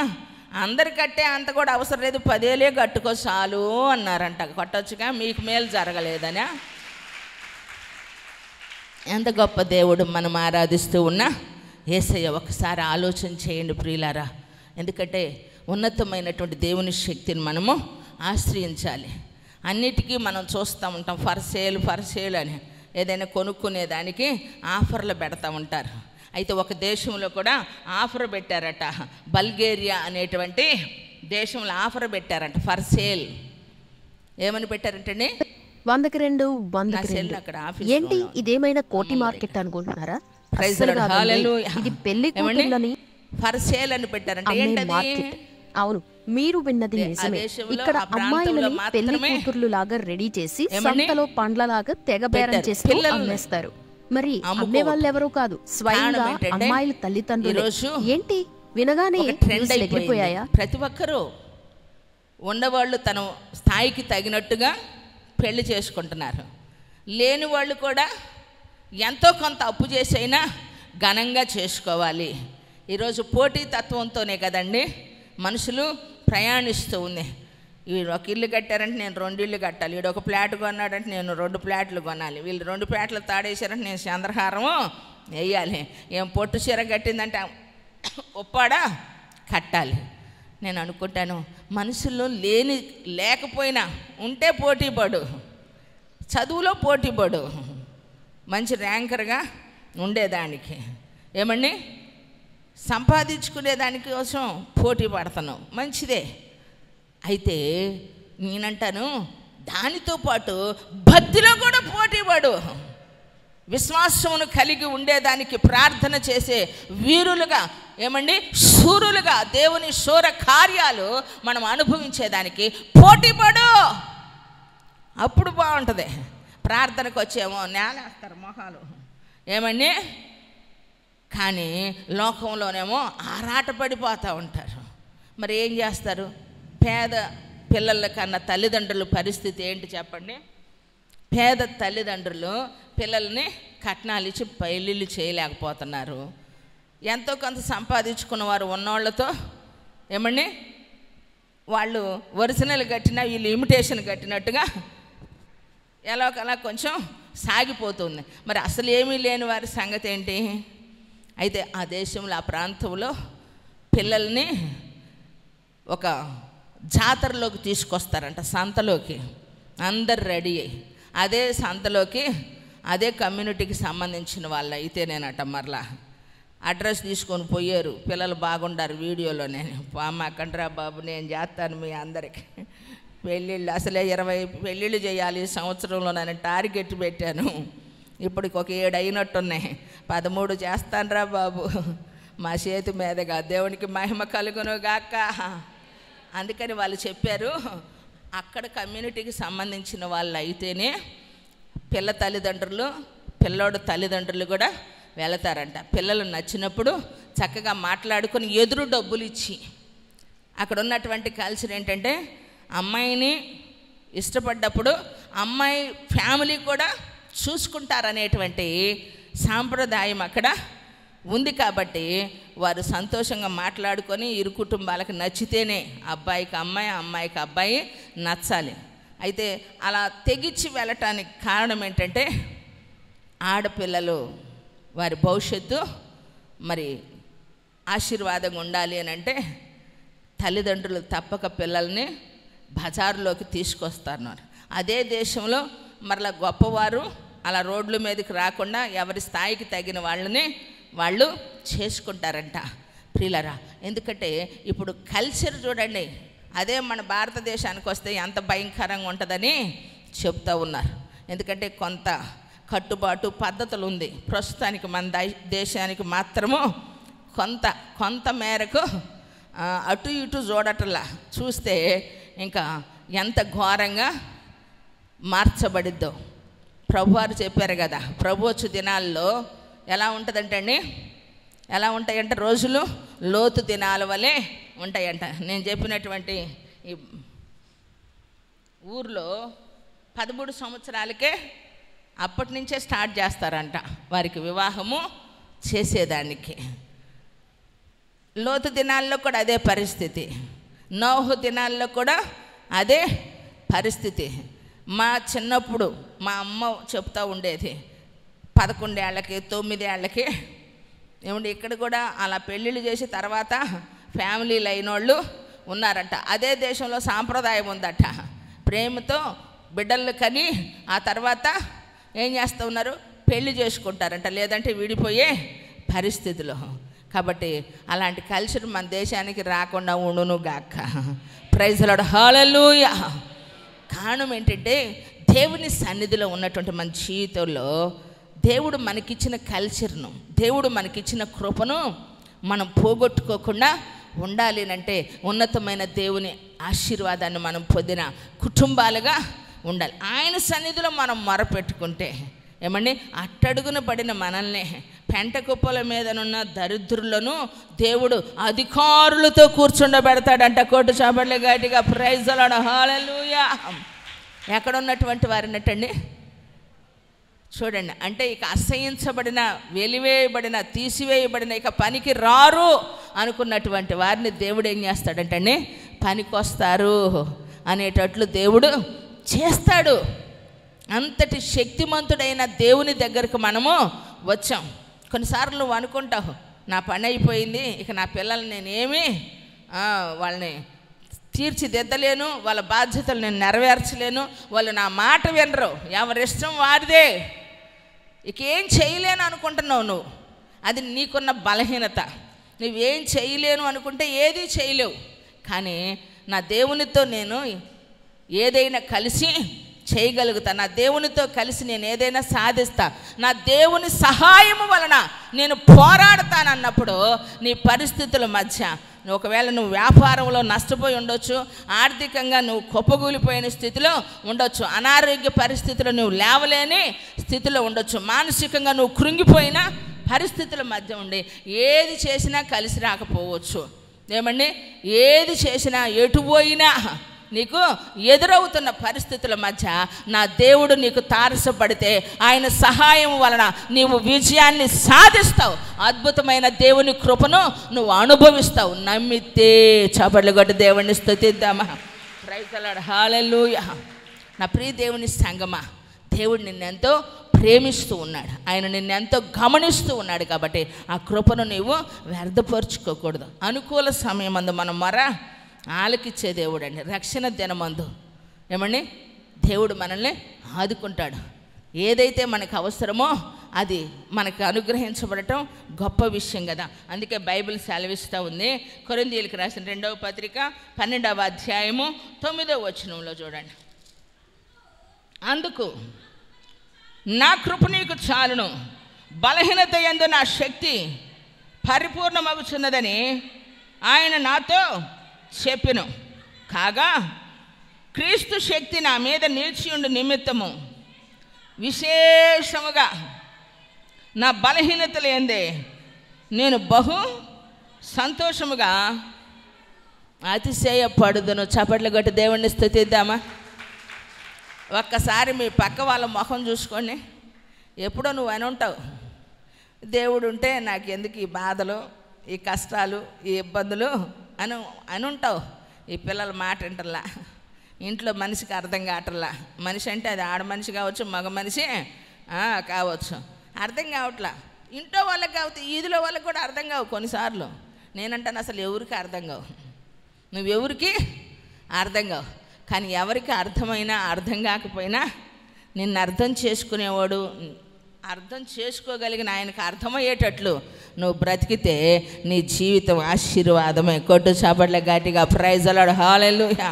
అందరికట్టే అంత కూడా అవసరం లేదు, 10,000 కట్టుకో చాలు అన్నారంట. కొట్టొచ్చుగా, మీకు మేలు జరగలేదనా? ఎంత గొప్ప దేవుడు మనం ఆరాధిస్తూ ఉన్నా యేసయ్య. ఒకసారి ఆలోచన చేయండి ప్రియులారా. ఎందుకంటే ఉన్నతమైనటువంటి దేవుని శక్తిని మనము ఆశ్రయించాలి. అన్నిటికీ మనం చూస్తూ ఉంటాం ఫర్ సేల్ అని, ఏదైనా కొనుక్కునేదానికి ఆఫర్లు పెడతా ఉంటారు. అయితే ఒక దేశంలో కూడా ఆఫర్ పెట్టారట, బల్గేరియా అనేటువంటి దేశంలో ఆఫర్ పెట్టారంట ఫర్ సేల్. ఏమని పెట్టారంటండి? 100కి 2 ఏంటి ఇదేమైనా కోటి మార్కెట్ అనుకుంటున్నారా? ఇది పెళ్లి కూతుర్లని ఫర్ సేల్ అని పెట్టారంట. మార్కెట్. అవును, మీరు విన్నది నిజమే. ఇక్కడ అమ్మాయిలని పెళ్లి కూతుర్లు లాగా రెడీ చేసి సంతలో పండ్లలాగా తెగ బేరం చేస్తూ అమ్మేస్తారు. మరి అమ్మే వాళ్ళు ఎవరో కాదు, స్వయంగా అమ్మాయిల తల్లిదండ్రులు. ఏంటి వినగానే ఎగిరిపోయాయా? ప్రతి ఒక్కరూ ఉన్నవాళ్ళు తన స్థాయికి తగినట్టుగా పెళ్లి చేసుకుంటున్నారు. లేని వాళ్ళు కూడా ఎంతో కొంత అప్పు చేసైనా ఘనంగా చేసుకోవాలి. ఈరోజు పోటీతత్వంతోనే కదండి మనుషులు ప్రయాణిస్తూ ఉంది. వీడు ఒక ఇల్లు కట్టారంటే నేను 2 ఇళ్ళు కట్టాలి, వీడు ఒక ఫ్లాట్ కొన్నాడంటే నేను 2 ఫ్లాట్లు కొనాలి, వీళ్ళు 2 ఫ్లాట్లు తాడేశారంటే నేను చంద్రహారము వేయాలి, ఏం పొట్టు చీర కట్టిందంటే ఒప్పాడా కట్టాలి. నేను అనుకుంటాను, మనుషుల్లో లేకపోయినా ఉంటే పోటీపడు, చదువులో పోటీపడు, మంచి ర్యాంకర్గా ఉండేదానికి, ఏమండి సంపాదించుకునే దానికి కోసం పోటీ పడతాను, మంచిదే. అయితే నేనంటాను, దానితో పాటు భక్తిలో కూడా పోటీపడు, విశ్వాసమును కలిగి ఉండేదానికి ప్రార్థన చేసే వీరులుగా, ఏమండి శూరులుగా, దేవుని శూర కార్యాలు మనం అనుభవించేదానికి పోటీపడు. అప్పుడు బాగుంటుంది. ప్రార్థనకు వచ్చేమో నేలేస్తారు మొహాలు, ఏమండి కానీ లోకంలోనేమో ఆరాటపడిపోతూ ఉంటారు. మరి ఏం చేస్తారు? పేద పిల్లల కన్నా తల్లిదండ్రుల పరిస్థితి ఏంటి చెప్పండి? పేద తల్లిదండ్రులు పిల్లల్ని కట్నాలు ఇచ్చి పెళ్ళిళ్ళు చేయలేకపోతున్నారు. ఎంతో కొంత సంపాదించుకున్న వారు ఉన్నోళ్ళతో ఏమండి వాళ్ళు ఒరిజినల్ కట్టినా వీళ్ళు ఇమిటేషన్ కట్టినట్టుగా ఎలాగలా కొంచెం సాగిపోతుంది. మరి అసలు ఏమీ లేని వారి సంగతి ఏంటి? అయితే ఆ దేశంలో ఆ ప్రాంతంలో పిల్లల్ని ఒక జాతరలోకి తీసుకొస్తారంట, సంతలోకి. అందరు రెడీ అయ్యి అదే సంతలోకి అదే కమ్యూనిటీకి సంబంధించిన వాళ్ళు అయితేనేనట మరలా అడ్రస్ తీసుకొని పోయారు. పిల్లలు బాగుండారు వీడియోలో. నేను మాకండ్రా బాబు, నేను చేస్తాను మీ అందరికీ పెళ్ళిళ్ళు, అసలే 20 పెళ్ళిళ్ళు చేయాలి సంవత్సరంలో నేను టార్గెట్ పెట్టాను. ఇప్పటికి ఒక 7 అయినట్టున్నాయి, 13 చేస్తానురా బాబు, మా చేతి మీదగా దేవునికి మహిమ కలుగును గాక. అందుకని వాళ్ళు చెప్పారు, అక్కడ కమ్యూనిటీకి సంబంధించిన వాళ్ళు అయితేనే పిల్ల తల్లిదండ్రులు, పిల్లోడు తల్లిదండ్రులు కూడా వెళతారంట. పిల్లలు నచ్చినప్పుడు చక్కగా మాట్లాడుకొని ఎదురు డబ్బులు ఇచ్చి, అక్కడ ఉన్నటువంటి కల్చర్ ఏంటంటే అమ్మాయిని ఇష్టపడ్డప్పుడు అమ్మాయి ఫ్యామిలీ కూడా చూసుకుంటారనేటువంటి సాంప్రదాయం అక్కడ ఉంది. కాబట్టి వారు సంతోషంగా మాట్లాడుకొని ఇరు కుటుంబాలకు నచ్చితేనే అబ్బాయికి అమ్మాయి, అమ్మాయికి అబ్బాయి నచ్చాలి. అయితే అలా తెగించి వెళ్ళటానికి కారణం ఏంటంటే ఆడపిల్లలు వారి భవిష్యత్తు మరి ఆశీర్వాదంగా ఉండాలి అని అంటే తల్లిదండ్రులు తప్పక పిల్లల్ని బజారులోకి తీసుకొస్తున్నారు. అదే దేశంలో మరలా గొప్పవారు అలా రోడ్ల మీదకి రాకుండా ఎవరి స్థాయికి తగిన వాళ్ళని వాళ్ళు చేసుకుంటారంట ప్రియులారా. ఎందుకంటే ఇప్పుడు కల్చర్ చూడండి, అదే మన భారతదేశానికి వస్తే ఎంత భయంకరంగా ఉంటుందని చెప్తూ ఉన్నారు. ఎందుకంటే కొంత కట్టుబాటు పద్ధతులు ఉంది. ప్రస్తుతానికి మన దేశానికి మాత్రము కొంత మేరకు అటు ఇటు చూడటంలా చూస్తే ఇంకా ఎంత ఘోరంగా మార్చబడిద్దో. ప్రభువారు చెప్పారు కదా, ప్రభు వచ్చు దినాల్లో ఎలా ఉంటుందంటండి, ఎలా ఉంటాయంట, రోజులు లోతు దినాల వలె ఉంటాయంట. నేను చెప్పినటువంటి ఈ ఊర్లో 13 సంవత్సరాలకే అప్పటి నుంచే స్టార్ట్ చేస్తారంట వారికి వివాహము చేసేదానికి. లోతు దినాల్లో కూడా అదే పరిస్థితి, నోహు దినాల్లో కూడా అదే పరిస్థితి. మా చిన్నప్పుడు మా అమ్మ చెప్తూ ఉండేది 11 ఏళ్ళకి 9 ఏళ్ళకి ఏమంటే ఇక్కడ కూడా అలా పెళ్ళిళ్ళు చేసి తర్వాత ఫ్యామిలీలు అయినోళ్ళు ఉన్నారంట. అదే దేశంలో సాంప్రదాయం ఉందట, ప్రేమతో బిడ్డలు కని ఆ తర్వాత ఏం చేస్తూ ఉన్నారు, పెళ్లి చేసుకుంటారంట, లేదంటే విడిపోయే పరిస్థితులు. కాబట్టి అలాంటి కల్చర్ మన దేశానికి రాకుండా ఉండును గాక. ప్రైజ్ ది లార్డ్, హల్లెలూయా. కారణం ఏంటంటే దేవుని సన్నిధిలో ఉన్నటువంటి మన జీవితంలో దేవుడు మనకిచ్చిన కల్చర్ను, దేవుడు మనకిచ్చిన కృపను మనం పోగొట్టుకోకుండా ఉండాలి అంటే ఉన్నతమైన దేవుని ఆశీర్వాదాన్ని మనం పొందిన కుటుంబాలుగా ఉండాలి. ఆయన సన్నిధిలో మనం మొరపెట్టుకుంటే ఏమండి, అట్టడుగున పడిన మనల్ని పెంట కుప్పల మీదనున్న దరిద్రులను దేవుడు అధికారులతో కూర్చుండబెడతాడంట. కోటు చాబర్లే గట్టిగా ప్రైజ్ ది లార్డ్, హల్లెలూయా. ఎక్కడ ఉన్నటువంటి వారినట్టండి చూడండి, అంటే ఇక అసహించబడిన, వెలివేయబడిన, తీసివేయబడిన, ఇక పనికి రారు అనుకున్నటువంటి వారిని దేవుడు ఏం చేస్తాడంటే పనికొస్తారు అనేటట్లు దేవుడు చేస్తాడు. అంతటి శక్తిమంతుడైన దేవుని దగ్గరకు మనము వచ్చాం. కొన్నిసార్లు నువ్వు అనుకుంటావు, నా పని అయిపోయింది, ఇక నా పిల్లల్ని నేనేమి వాళ్ళని తీర్చిదిద్దలేను, వాళ్ళ బాధ్యతలు నేను నెరవేర్చలేను, వాళ్ళు నా మాట వినరు, ఎవరిష్టం వారిదే, ఇక ఏం చేయలేను అనుకుంటున్నావు నువ్వు. అది నీకున్న బలహీనత. నువ్వేం చేయలేను అనుకుంటే ఏది చేయలేవు. కానీ నా దేవునితో నేను ఏదైనా కలిసి చేయగలుగుతా, నా దేవునితో కలిసి నేను ఏదైనా సాధిస్తా, నా దేవుని సహాయము వలన నేను పోరాడతానన్నప్పుడు నీ పరిస్థితుల మధ్య ఒకవేళ నువ్వు వ్యాపారంలో నష్టపోయి ఉండొచ్చు, ఆర్థికంగా నువ్వు కుప్పగూలిపోయిన స్థితిలో ఉండొచ్చు, అనారోగ్య పరిస్థితుల్లో నువ్వు లేవలేని స్థితిలో ఉండొచ్చు, మానసికంగా నువ్వు కృంగిపోయిన పరిస్థితుల మధ్య ఉండి ఏది చేసినా కలిసి రాకపోవచ్చు. ఏమండి, ఏది చేసినా ఎటు పోయినా నీకు ఎదురవుతున్న పరిస్థితుల మధ్య నా దేవుడు నీకు తారసపడితే ఆయన సహాయం వలన నీవు విజయాన్ని సాధిస్తావు. అద్భుతమైన దేవుని కృపను నువ్వు అనుభవిస్తావు. నమ్మితే చపట్లు కొట్టి దేవుడిని స్తుతిద్దామా. ప్రైజ్ ది లార్డ్, హల్లెలూయా. నా ప్రియ దేవుని సంగమా, దేవుడు నిన్నెంతో ప్రేమిస్తూ ఉన్నాడు, ఆయన నిన్నెంతో గమనిస్తూ ఉన్నాడు. కాబట్టి ఆ కృపను నీవు వ్యర్థపరుచుకోకూడదు. అనుకూల సమయమందు మనం ఆలకిచ్చే దేవుడు అండి. రక్షణ దినమందు ఏమండి దేవుడు మనల్ని ఆదుకుంటాడు. ఏదైతే మనకు అవసరమో అది మనకు అనుగ్రహించబడటం గొప్ప విషయం కదా. అందుకే బైబిల్ సెలవిస్తూ ఉంది. కొరింథీయులకు రాసిన 2వ పత్రిక 12వ అధ్యాయము 9వ వచనంలో చూడండి. అందుకు నా కృప నీకు చాలును, బలహీనత యందు నా శక్తి పరిపూర్ణమగుచున్నదని ఆయన నాతో చెప్పెను. కాగా క్రీస్తు శక్తి నా మీద నిలిచి ఉండు నిమిత్తము విశేషముగా నా బలహీనతలు ఏందే నేను బహు సంతోషముగా అతిశయపడుదును. చప్పట్లు కొట్టి దేవుణ్ణి స్తుతిద్దామా. ఒక్కసారి మీ పక్క వాళ్ళ ముఖం చూసుకోండి. ఎప్పుడో నువ్వు అని ఉంటావు, దేవుడు ఉంటే నాకు ఎందుకు ఈ బాధలు, ఈ కష్టాలు, ఈ ఇబ్బందులు అని ఉంటావు. ఈ పిల్లల మాట వింటల్లా, ఇంట్లో మనిషికి అర్థం కావట్లా. మనిషి అంటే అది ఆడ మనిషి కావచ్చు, మగ మనిషి కావచ్చు, అర్థం కావట్లా. ఇంట్లో వాళ్ళకి కావచ్చు, ఈదిలో వాళ్ళకి కూడా అర్థం కావు కొన్నిసార్లు. నేనంటాను అసలు ఎవరికి అర్థం కావు, నువ్వెవరికి అర్థం కావు. కానీ ఎవరికి అర్థమైనా అర్థం కాకపోయినా నిన్ను అర్థం చేసుకునేవాడు, అర్థం చేసుకోగలిగిన ఆయనకు అర్థమయ్యేటట్లు నువ్వు బ్రతికితే నీ జీవితం ఆశీర్వాదమే. కొట్టు చాపట్ల గట్టిగా ప్రైజ్ ది లార్డ్, హల్లెలూయా.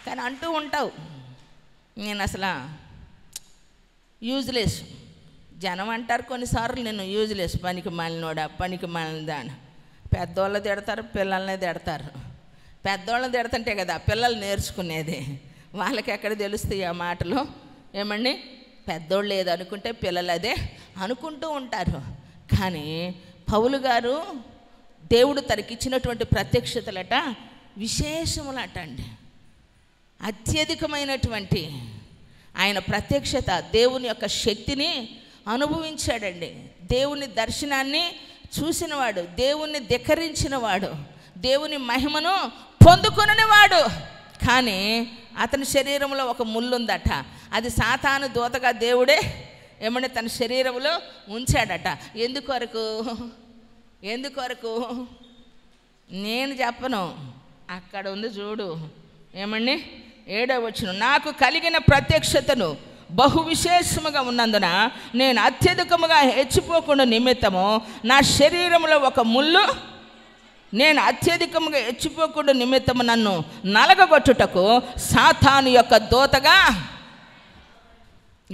కానీ అంటూ ఉంటావు, నేను అసలు యూజ్లెస్, జనం అంటారు కొన్నిసార్లు, నేను యూజ్లెస్, పనికి మాలినోడా, పనికి మాలినదాని. పెద్దోళ్ళు తిడతారు, పిల్లల్ని తిడతారు. పెద్దోళ్ళని తిడతంటే కదా పిల్లలు నేర్చుకునేది. వాళ్ళకి ఎక్కడ తెలుస్తాయి ఆ మాటలు? ఏమండి, పెద్దోళ్ళు ఏదో అనుకుంటే పిల్లలు అదే అనుకుంటూ ఉంటారు. కానీ పౌలు గారు దేవుడు తనకిచ్చినటువంటి ప్రత్యక్షతలట విశేషములట అండి. అత్యధికమైనటువంటి ఆయన ప్రత్యక్షత, దేవుని యొక్క శక్తిని అనుభవించాడండి. దేవుని దర్శనాన్ని చూసినవాడు, దేవుణ్ణి ధిక్కరించినవాడు, దేవుని మహిమను పొందుకొనివాడు. కానీ అతని శరీరంలో ఒక ముళ్ళు ఉందట. అది సాతాను దూతగా దేవుడే ఏమంటే తన శరీరంలో ఉంచాడట. ఎందుకొరకు నేను చెప్పను, అక్కడ ఉంది చూడు. ఏమండి 7వ వచనం, నాకు కలిగిన ప్రత్యక్షతను బహు విశేషముగా ఉన్నందున నేను అత్యధికముగా హెచ్చిపోకుండా నిమిత్తము నా శరీరంలో ఒక ముళ్ళు, నేను అత్యధికముగా హెచ్చిపోకుండా నిమిత్తము నన్ను నలగగొట్టుటకు సాతాను యొక్క దూతగా.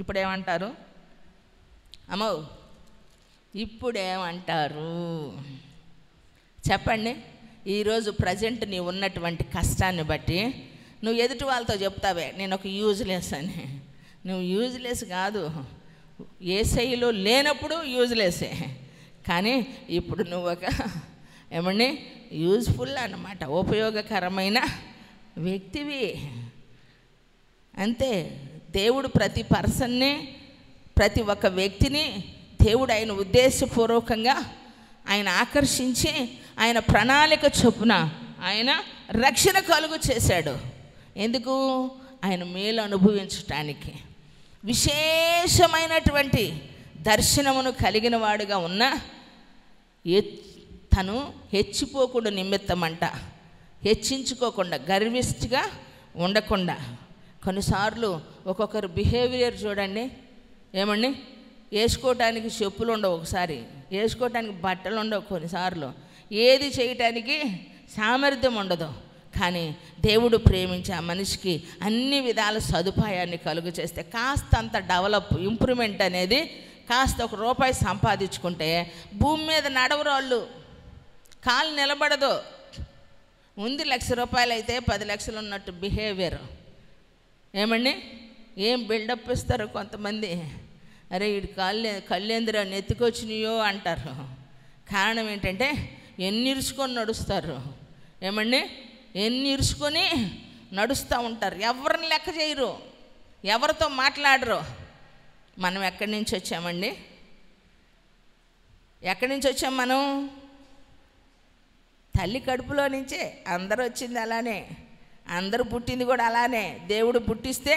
ఇప్పుడేమంటారు అమ్మో? ఇప్పుడేమంటారు చెప్పండి? ఈరోజు ప్రజెంట్ నీ ఉన్నటువంటి కష్టాన్ని బట్టి నువ్వు ఎదుటి వాళ్ళతో చెప్తావే నేను ఒక యూజ్లెస్ అని. నువ్వు యూజ్లెస్ కాదు, యేసయ్యలో లేనప్పుడు యూజ్లెస్సే. కానీ ఇప్పుడు నువ్వు ఒక ఏమండి యూజ్ఫుల్ అన్నమాట, ఉపయోగకరమైన వ్యక్తివి అంతే. దేవుడు ప్రతి పర్సన్ని, ప్రతి ఒక్క వ్యక్తిని దేవుడు ఆయన ఉద్దేశపూర్వకంగా ఆయన ఆకర్షించి ఆయన ప్రణాళిక చొప్పున ఆయన రక్షణ కలుగు చేశాడు. ఎందుకు? ఆయన మేలు అనుభవించటానికి. విశేషమైనటువంటి దర్శనమును కలిగిన వాడుగా ఉన్న తను హెచ్చిపోకుండా నిమిత్తమంట, హెచ్చించుకోకుండా, గర్విష్టిగా ఉండకుండా. కొన్నిసార్లు ఒక్కొక్కరు బిహేవియర్ చూడండి. ఏమండి, వేసుకోవటానికి చెప్పులు ఉండవు, ఒకసారి వేసుకోవటానికి బట్టలు ఉండవు, కొన్నిసార్లు ఏది చేయటానికి సామర్థ్యం ఉండదు. కానీ దేవుడు ప్రేమించి ఆ మనిషికి అన్ని విధాల సదుపాయాన్ని కలుగు చేస్తే కాస్తంత డెవలప్, ఇంప్రూవ్మెంట్ అనేది కాస్త ₹1 సంపాదించుకుంటే భూమి మీద నడవరాళ్ళు, కాలు నిలబడదు. ఉంది ₹1,00,000 అయితే 10 లక్షలు ఉన్నట్టు బిహేవియర్. ఏమండి, ఏం బిల్డప్ ఇస్తారు కొంతమంది. అరే వీడి కళ్ళేందిరా నెత్తికొచ్చినాయో అంటారు. కారణం ఏంటంటే ఎన్ని ఇరుచుకొని నడుస్తారు. ఏమండి, ఎన్ని ఇరుచుకొని నడుస్తూ ఉంటారు. ఎవరిని లెక్క చేయరు, ఎవరితో మాట్లాడరు. మనం ఎక్కడి నుంచి వచ్చామండి? ఎక్కడి నుంచి వచ్చాం మనం? తల్లి కడుపులో నుంచే. అందరూ వచ్చింది అలానే, అందరూ పుట్టింది కూడా అలానే. దేవుడు పుట్టిస్తే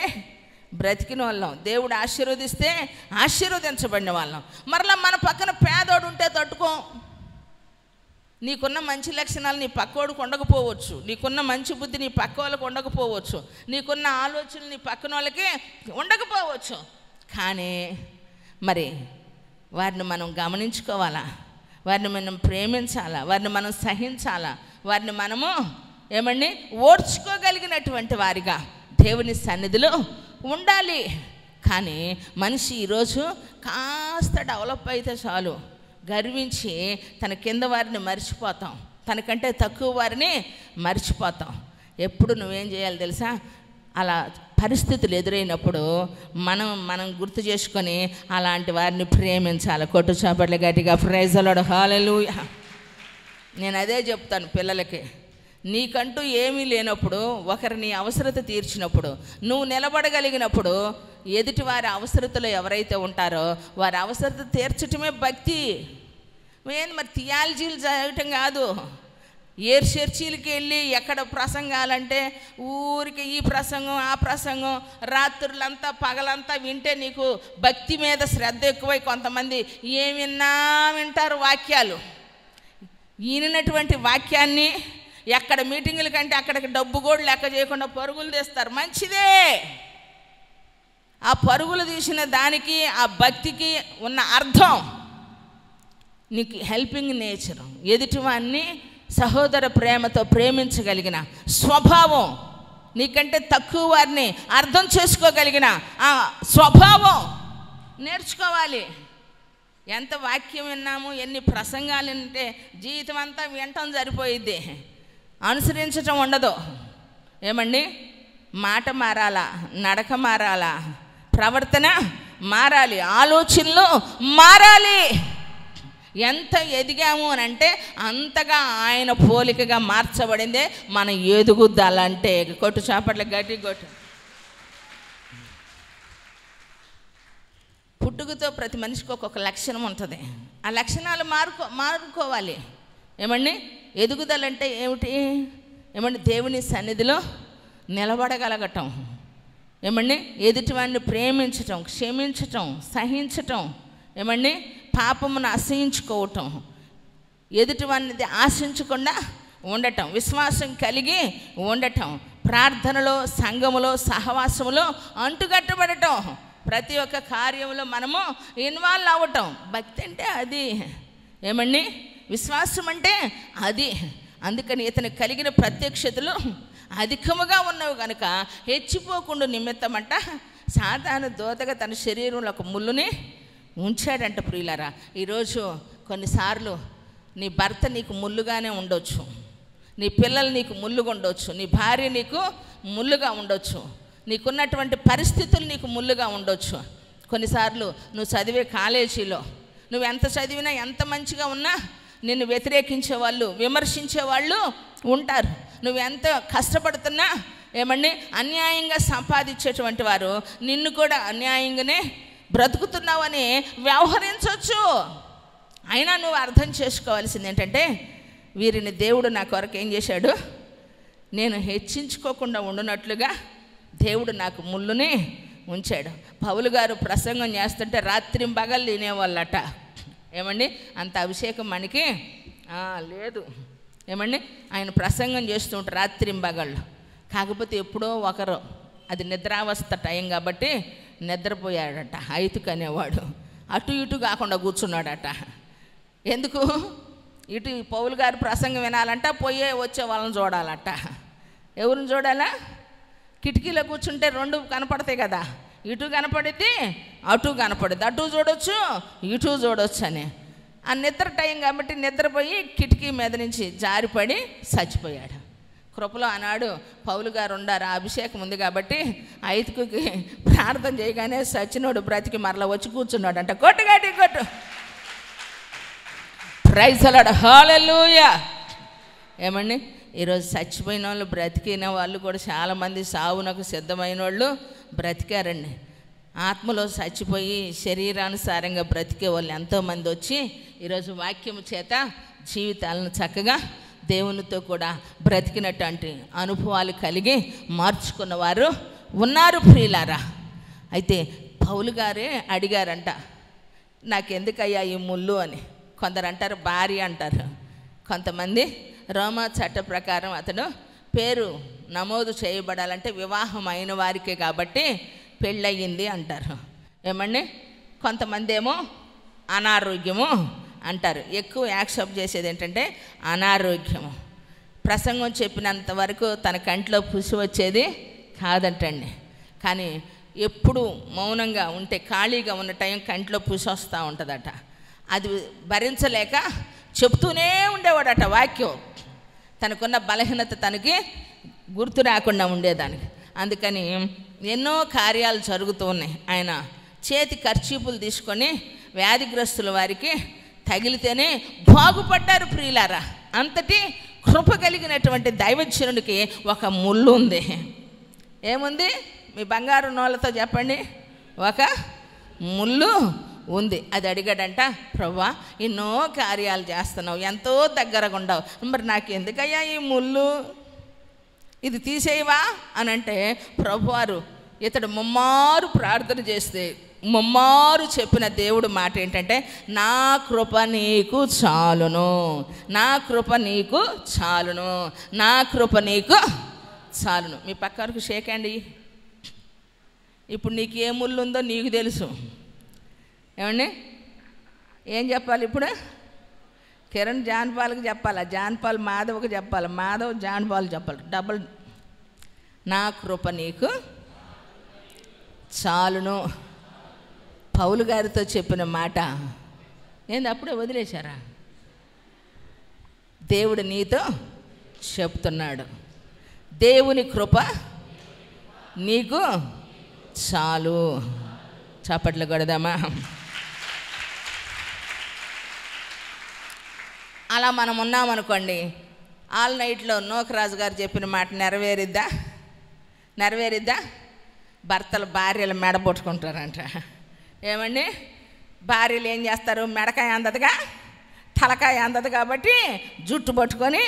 బ్రతికిన వాళ్ళం, దేవుడు ఆశీర్వదిస్తే ఆశీర్వదించబడిన వాళ్ళం. మరలా మన పక్కన పేదోడు ఉంటే తట్టుకో. నీకున్న మంచి లక్షణాలు నీ పక్కోడికి ఉండకపోవచ్చు, నీకున్న మంచి బుద్ధి నీ పక్క వాళ్ళకి ఉండకపోవచ్చు, నీకున్న ఆలోచనలు నీ పక్కన వాళ్ళకి ఉండకపోవచ్చు. కానీ మరి వారిని మనం గమనించుకోవాలా, వారిని మనం ప్రేమించాలా, వారిని మనం సహించాలా, వారిని మనము ఏమండి ఓర్చుకోగలిగినటువంటి వారిగా దేవుని సన్నిధిలో ఉండాలి. కానీ మనిషి ఈరోజు కాస్త డెవలప్ అయితే చాలు గర్వించి తన కింద వారిని మర్చిపోతాం, తనకంటే తక్కువ వారిని మర్చిపోతాం. ఎప్పుడు నువ్వేం చేయాలి తెలుసా? అలా పరిస్థితులు ఎదురైనప్పుడు మనం గుర్తు చేసుకొని అలాంటి వారిని ప్రేమించాలి. కొట్టు చాపట్ల గట్టిగా ప్రైజ్ ది లార్డ్, హల్లెలూయా. నేను అదే చెప్తాను పిల్లలకి. నీకంటూ ఏమీ లేనప్పుడు, ఒకరి నీ అవసరత తీర్చినప్పుడు, నువ్వు నిలబడగలిగినప్పుడు, ఎదుటి వారి అవసరతలో ఎవరైతే ఉంటారో వారి అవసరత తీర్చటమే భక్తి. ఏంది మరి థియాలజీలు చదవటం కాదు. చర్చీలకి వెళ్ళి ఎక్కడ ప్రసంగాలంటే ఊరికి ఈ ప్రసంగం ఆ ప్రసంగం రాత్రులంతా పగలంతా వింటే నీకు భక్తి మీద శ్రద్ధ ఎక్కువై కొంతమంది ఏమిన్నా వింటారు వాక్యాలు. ఈయనటువంటి వాక్యాన్ని ఎక్కడ మీటింగుల కంటే అక్కడికి డబ్బు కూడా లెక్క చేయకుండా పరుగులు తీస్తారు. మంచిదే. ఆ పరుగులు తీసిన దానికి ఆ భక్తికి ఉన్న అర్థం నీకు హెల్పింగ్ నేచర్, ఎదుటివాన్ని సహోదర ప్రేమతో ప్రేమించగలిగిన స్వభావం, నీకంటే తక్కువ వారిని అర్థం చేసుకోగలిగిన ఆ స్వభావం నేర్చుకోవాలి. ఎంత వాక్యం విన్నాము, ఎన్ని ప్రసంగాలు వింటే జీవితం అంతా వినటం సరిపోయిద్ది, అనుసరించటం ఉండదు. ఏమండి, మాట మారాలా, నడక మారాలా, ప్రవర్తన మారాలి, ఆలోచనలు మారాలి. ఎంత ఎదిగాము అని అంటే అంతగా ఆయన పోలికగా మార్చబడిందే మన ఎదుగుదల అంటే. కొట్టు చాపట్ల గట్టి కొట్టు. పుట్టుకతో ప్రతి మనిషికి ఒక్కొక్క లక్షణం ఉంటుంది. ఆ లక్షణాలు మారుకోవాలి. ఏమండి, ఎదుగుదల అంటే ఏమిటి? ఏమండి, దేవుని సన్నిధిలో నిలబడగలగటం. ఏమండి, ఎదుటివాడిని ప్రేమించటం, క్షమించటం, సహించటం. ఏమండి, పాపమును అసహించుకోవటం, ఎదుటివాడిని ఆశించకుండా ఉండటం, విశ్వాసం కలిగి ఉండటం, ప్రార్థనలో, సంఘములో, సహవాసములో అంటుకట్టబడటం, ప్రతి ఒక్క కార్యంలో మనము ఇన్వాల్వ్ అవ్వటం. భక్తి అంటే అది. ఏమండి, విశ్వాసం అంటే అది. అందుకని ఇతను కలిగిన ప్రత్యక్షతలు అధికముగా ఉన్నవి కనుక హెచ్చిపోకుండా నిమిత్తమంట సాతాను దూతగా తన శరీరంలో ఒక ముళ్ళుని ఉంచాడంట. ప్రియులారా, ఈరోజు కొన్నిసార్లు నీ భర్త నీకు ముళ్ళుగానే ఉండొచ్చు, నీ పిల్లలు నీకు ముళ్ళుగా ఉండొచ్చు, నీ భార్య నీకు ముళ్ళుగా ఉండొచ్చు, నీకున్నటువంటి పరిస్థితులు నీకు ముళ్ళుగా ఉండొచ్చు. కొన్నిసార్లు నువ్వు చదివే కాలేజీలో నువ్వు ఎంత చదివినా, ఎంత మంచిగా ఉన్నా నిన్ను వ్యతిరేకించే వాళ్ళు, విమర్శించే వాళ్ళు ఉంటారు. నువ్వు ఎంత కష్టపడుతున్నా, ఏమండి, అన్యాయంగా సంపాదించేటువంటి వారు నిన్ను కూడా అన్యాయంగానే బ్రతుకుతున్నావని వ్యవహరించవచ్చు. అయినా నువ్వు అర్థం చేసుకోవాల్సింది ఏంటంటే, వీరిని దేవుడు నా కొరకు ఏం చేశాడు, నేను హెచ్చించుకోకుండా ఉండునట్లుగా దేవుడు నాకు ముళ్ళుని ఉంచాడు. పౌలు గారు ప్రసంగం చేస్తుంటే రాత్రింబగళ్ళు తినేవాళ్ళట. ఏమండి, అంత అభిషేకం మనకి లేదు. ఏమండి, ఆయన ప్రసంగం చేస్తూ ఉంటారు రాత్రింబగళ్ళు. కాకపోతే ఎప్పుడో ఒకరు, అది నిద్రావస్థ టైం కాబట్టి నిద్రపోయాడట. ఐతుకు అనేవాడు అటు ఇటు కాకుండా కూర్చున్నాడట. ఎందుకు? ఇటు పౌలు గారు ప్రసంగం వినాలంట, పోయే వచ్చే వాళ్ళని చూడాలట. ఎవరిని చూడాలా? కిటికీలో కూర్చుంటే రెండు కనపడతాయి కదా, ఇటు కనపడిద్ది, అటు కనపడిద్ది, అటు చూడొచ్చు, ఇటు చూడొచ్చు అని. ఆ నిద్ర టైం కాబట్టి నిద్రపోయి కిటికీ మీద నుంచి జారిపడి చచ్చిపోయాడు. కృపలో ఆనాడు పౌలు గారు ఉండారు, ఆ అభిషేకం ఉంది కాబట్టి ఐదుగుకి ప్రార్థన చేయగానే సచ్చినోడు బ్రతికి మరలా వచ్చి కూర్చున్నాడు అంట. కొట్టు గట్టి కొట్టు. ప్రైజ్ ది లార్డ్, హల్లెలూయా. ఏమండి, ఈరోజు చచ్చిపోయిన వాళ్ళు, బ్రతికిన వాళ్ళు కూడా చాలామంది సావునకు సిద్ధమైన వాళ్ళు బ్రతికారండి. ఆత్మలో చచ్చిపోయి శరీరానుసారంగా బ్రతికే వాళ్ళు ఎంతోమంది వచ్చి ఈరోజు వాక్యము చేత జీవితాలను చక్కగా దేవునితో కూడా బ్రతికినటువంటి అనుభవాలు కలిగి మార్చుకున్న వారు ఉన్నారు ప్రియులారా. అయితే పౌలు గారే అడిగారంట, నాకెందుకయ్యా ఈ ముళ్ళు అని. కొందరు అంటారు భార్య అంటారు, కొంతమంది రోమా చట్ట ప్రకారం అతడు పేరు నమోదు చేయబడాలంటే వివాహం అయిన వారికే కాబట్టి పెళ్ళయింది అంటారు. ఏమండి, కొంతమంది ఏమో అనారోగ్యము అంటారు. ఎక్కువ యాక్సెప్ట్ చేసేది ఏంటంటే అనారోగ్యము. ప్రసంగం చెప్పినంత వరకు తన కంట్లో పుసి వచ్చేది కాదంటండి. కానీ ఎప్పుడు మౌనంగా ఉంటే, ఖాళీగా ఉన్న టైం కంట్లో పుసి వస్తూ ఉంటుందట. అది భరించలేక చెప్తూనే ఉండేవాడట వాక్యం. తనకున్న బలహీనత తనకి గుర్తు రాకుండా ఉండేదానికి. అందుకని ఎన్నో కార్యాలు జరుగుతూ ఉన్నాయి. ఆయన చేతి కర్చీపులు తీసుకొని వ్యాధిగ్రస్తుల వారికి తగిలితేనే బాగుపడ్డారు ప్రియులారా. అంతటి కృప కలిగినటువంటి దైవజనుడికి ఒక ముళ్ళు ఉంది. ఏముంది? మీ బంగారు నోళ్ళతో చెప్పండి. ఒక ముళ్ళు ఉంది. అది అడిగాడంట, ప్రభువా ఎన్నో కార్యాలు చేస్తున్నావు, ఎంతో దగ్గరగా ఉండవు, మరి నాకు ఎందుకయ్యా ఈ ముళ్ళు, ఇది తీసేయవా అని అంటే, ప్రభువారు ఇతడు ముమ్మారు ప్రార్థన చేస్తే ముమ్మారు చెప్పిన దేవుడు మాట ఏంటంటే, నా కృప నీకు చాలును, నా కృప నీకు చాలును, నా కృప నీకు చాలును. మీ పక్కకు షేక్ అండి. ఇప్పుడు నీకు ఏ ముళ్ళు ఉందో నీకు తెలుసు. ఏమండి, ఏం చెప్పాలి ఇప్పుడు? కిరణ్ జాన్పాల్కి చెప్పాలా, జాన్పాల్ మాధవ్కి చెప్పాలి, మాధవ్ జాన్పాల్ చెప్పాలి. డబుల్. నా కృప నీకు చాలును. పౌలు గారితో చెప్పిన మాట ఏంది అప్పుడే వదిలేశారా? దేవుడు నీతో చెప్తున్నాడు, దేవుని కృప నీకు చాలు. చప్పట్లు కొడదామా? అలా మనం ఉన్నామనుకోండి, ఆల్ నైట్లో నోకరాజు గారు చెప్పిన మాట నెరవేరిద్దా? భర్తలు భార్యలు మెడబొట్టుకుంటారంట. ఏమండి, భార్యలు ఏం చేస్తారు? మెడకాయ అందదుగా, తలకాయ అందదు కాబట్టి జుట్టు పట్టుకొని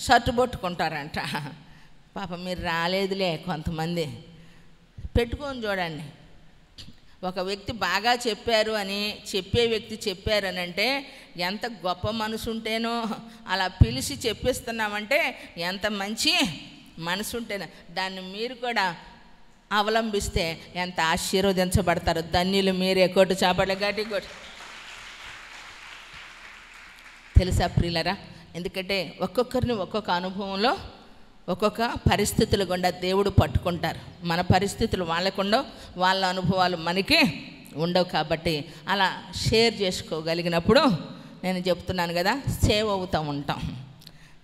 షర్టు పట్టుకుంటారంట. పాప మీరు రాలేదులే. కొంతమంది పెట్టుకొని చూడండి. ఒక వ్యక్తి బాగా చెప్పారు అని, చెప్పే వ్యక్తి చెప్పారని అంటే ఎంత గొప్ప మనసు ఉంటేనో, అలా పిలిచి చెప్పిస్తున్నామంటే ఎంత మంచి మనసు ఉంటేనో, దాన్ని మీరు కూడా అవలంబిస్తే ఎంత ఆశీర్వదించబడతారు. ధన్యులు మీరే. కొట్టు చాపట్ల గట్టి కొట్టు. తెలుసా ప్రియులరా? ఎందుకంటే ఒక్కొక్కరిని ఒక్కొక్క అనుభవంలో ఒక్కొక్క పరిస్థితులు గుండా దేవుడు పట్టుకుంటారు. మన పరిస్థితులు వాళ్ళకుండవు, వాళ్ళ అనుభవాలు మనకి ఉండవు. కాబట్టి అలా షేర్ చేసుకోగలిగినప్పుడు నేను చెప్తున్నాను కదా, సేవ్ అవుతూ ఉంటాం.